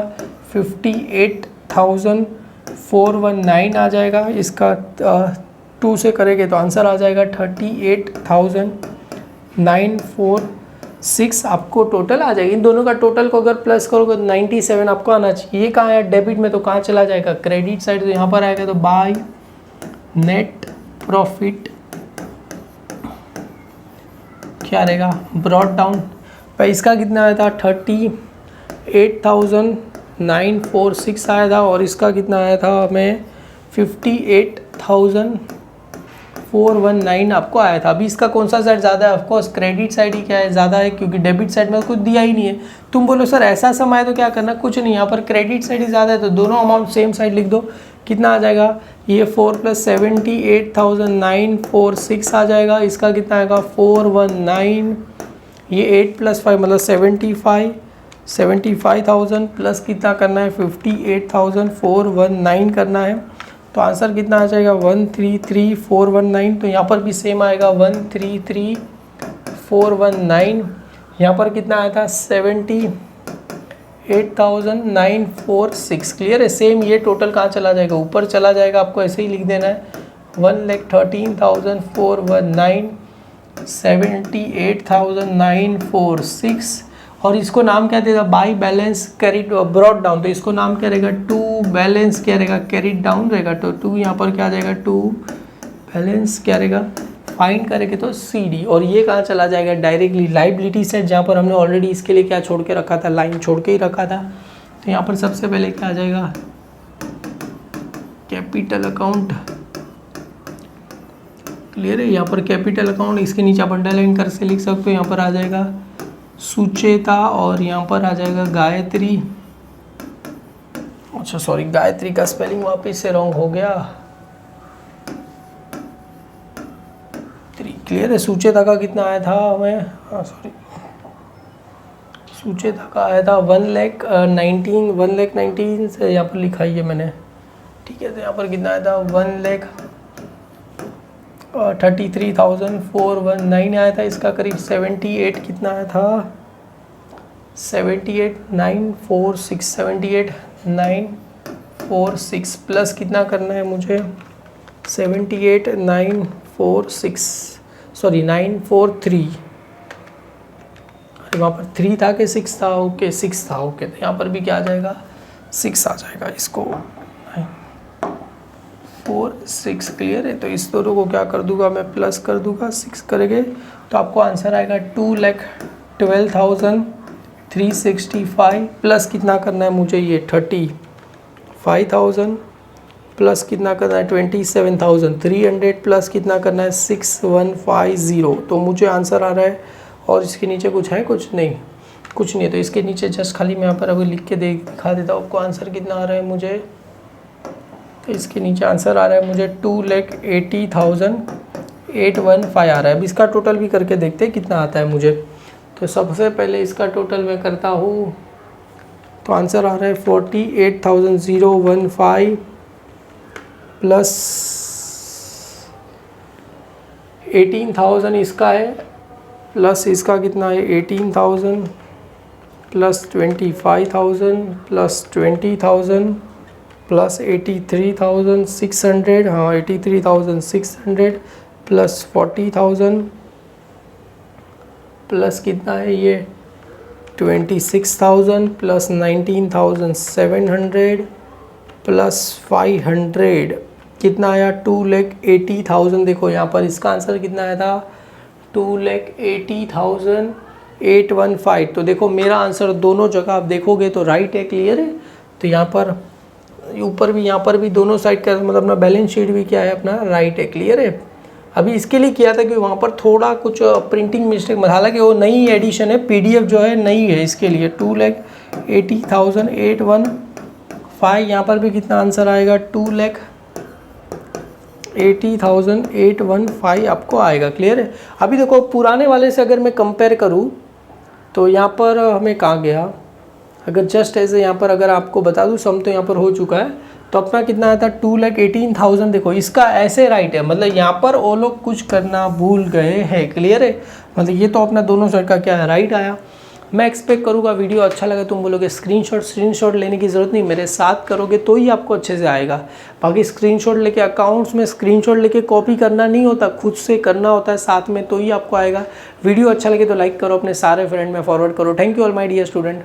58,419 आ जाएगा। इसका 2 से करेंगे तो आंसर आ जाएगा 38,946 आपको टोटल आ जाएगा। इन दोनों का टोटल को अगर प्लस करोगे तो 97 आपको आना चाहिए। ये कहाँ है डेबिट में, तो कहाँ चला जाएगा क्रेडिट साइड, तो यहाँ पर आएगा तो बाय नेट प्रॉफिट क्या रहेगा ब्रॉड डाउन। भाई इसका कितना आया था 38,946 आया था और इसका कितना आया था हमें 58,419 आपको आया था। अभी इसका कौन सा साइड ज़्यादा है? ऑफकोर्स क्रेडिट साइड ही क्या है ज़्यादा है, क्योंकि डेबिट साइड में कुछ दिया ही नहीं है। तुम बोलो सर ऐसा समय तो क्या करना, कुछ नहीं, यहाँ पर क्रेडिट साइड ही ज़्यादा है तो दोनों अमाउंट सेम साइड लिख दो। कितना आ जाएगा ये 4 + 78,946 आ जाएगा। इसका कितना आएगा 419, ये 8 + 5 मतलब 75,000 प्लस कितना करना है 58,419 करना है, तो आंसर कितना आ जाएगा 133,419। तो यहाँ पर भी सेम आएगा 133,419। यहाँ पर कितना आया था 78,946। क्लियर है? सेम ये टोटल कहाँ चला जाएगा, ऊपर चला जाएगा, आपको ऐसे ही लिख देना है 1,13,419 78,946। और इसको नाम क्या देगा by balance carried brought down, तो इसको नाम क्या रहेगा टू बैलेंस क्या रहेगा कैरिड डाउन रहेगा। तो 2 यहाँ पर क्या आ जाएगा टू बैलेंस क्या रहेगा फाइंड करेंगे तो CD। और ये कहाँ चला जाएगा डायरेक्टली लाइबिलिटी सेट, जहाँ पर हमने ऑलरेडी इसके लिए क्या छोड़ के रखा था, लाइन छोड़ के ही रखा था। तो यहाँ पर सबसे पहले क्या आ जाएगा कैपिटल अकाउंट। क्लियर है? यहाँ पर कैपिटल अकाउंट, इसके नीचे आप अंडरलाइन कर से लिख सकते हो। यहाँ पर आ जाएगा सुचेता और यहाँ पर आ जाएगा गायत्री। अच्छा सॉरी, गायत्री का स्पेलिंग वापस से रॉन्ग हो गया। क्लियर है? सुचेता का कितना आया था हमें, हाँ सॉरी, सुचेता का आया था 1,19 से यहाँ पर लिखा ही है मैंने, ठीक है। तो यहाँ पर कितना आया था 1,33,419 आया था। इसका करीब 78 कितना आया था 78,946 प्लस कितना करना है मुझे 943। अरे वहाँ पर 3 था कि 6 था? ओके 6 था। ओके तो यहाँ पर भी क्या आ जाएगा 6 आ जाएगा। इसको 4 6 क्लियर है? तो इस दोनों को क्या कर दूंगा मैं प्लस कर दूंगा, 6 करेंगे तो आपको आंसर आएगा 2,12,365 प्लस कितना करना है मुझे ये 35,000 प्लस कितना करना है 27,300 प्लस कितना करना है 6150। तो मुझे आंसर आ रहा है। और इसके नीचे कुछ है? कुछ नहीं है। तो इसके नीचे जस्ट खाली मैं यहाँ पर अभी लिख के दिखा देता हूँ आपको आंसर कितना आ रहा है मुझे। तो इसके नीचे आंसर आ रहा है मुझे 2,80,815 आ रहा है। अब इसका टोटल भी करके देखते हैं कितना आता है मुझे। तो सबसे पहले इसका टोटल मैं करता हूँ, तो आंसर आ रहा है 48,015 प्लस 18,000 इसका है, प्लस इसका कितना है 18,000 प्लस 25,000 प्लस 20,000 प्लस 83,600, हाँ 83,600 प्लस 40,000 प्लस कितना है ये 26,000 प्लस 19,700 प्लस 500 कितना आया 2,80,000। देखो यहाँ पर इसका आंसर कितना आया था 2,80,815। तो देखो मेरा आंसर दोनों जगह आप देखोगे तो राइट है। क्लियर है? तो यहाँ पर ऊपर भी यहाँ पर भी दोनों साइड का मतलब अपना बैलेंस शीट भी क्या है अपना राइट है। क्लियर है? अभी इसके लिए किया था कि वहाँ पर थोड़ा कुछ प्रिंटिंग मिस्टेक, हालांकि वो नई एडिशन है, PDF जो है नई है, इसके लिए 2,80,815। यहाँ पर भी कितना आंसर आएगा 2,80,815 80,815 आपको आएगा। क्लियर है। अभी देखो पुराने वाले से अगर मैं कंपेयर करूँ तो यहाँ पर हमें कहाँ गया, अगर जस्ट ऐसे यहाँ पर अगर आपको बता दूँ सम तो यहाँ पर हो चुका है, तो अपना कितना आया था 2,18,000। देखो इसका ऐसे राइट है, मतलब यहाँ पर वो लोग कुछ करना भूल गए हैं। क्लियर है। मतलब ये तो अपना दोनों साइड का क्या है, राइट आया। मैं एक्सपेक्ट करूँगा वीडियो अच्छा लगा तुम बोलोगे स्क्रीनशॉट लेने की ज़रूरत नहीं, मेरे साथ करोगे तो ही आपको अच्छे से आएगा। बाकी स्क्रीनशॉट लेके अकाउंट्स में स्क्रीनशॉट लेके कॉपी करना नहीं होता, खुद से करना होता है साथ में, तो ही आपको आएगा। वीडियो अच्छा लगे तो लाइक करो, अपने सारे फ्रेंड में फॉरवर्ड करो। Thank you all my dear student.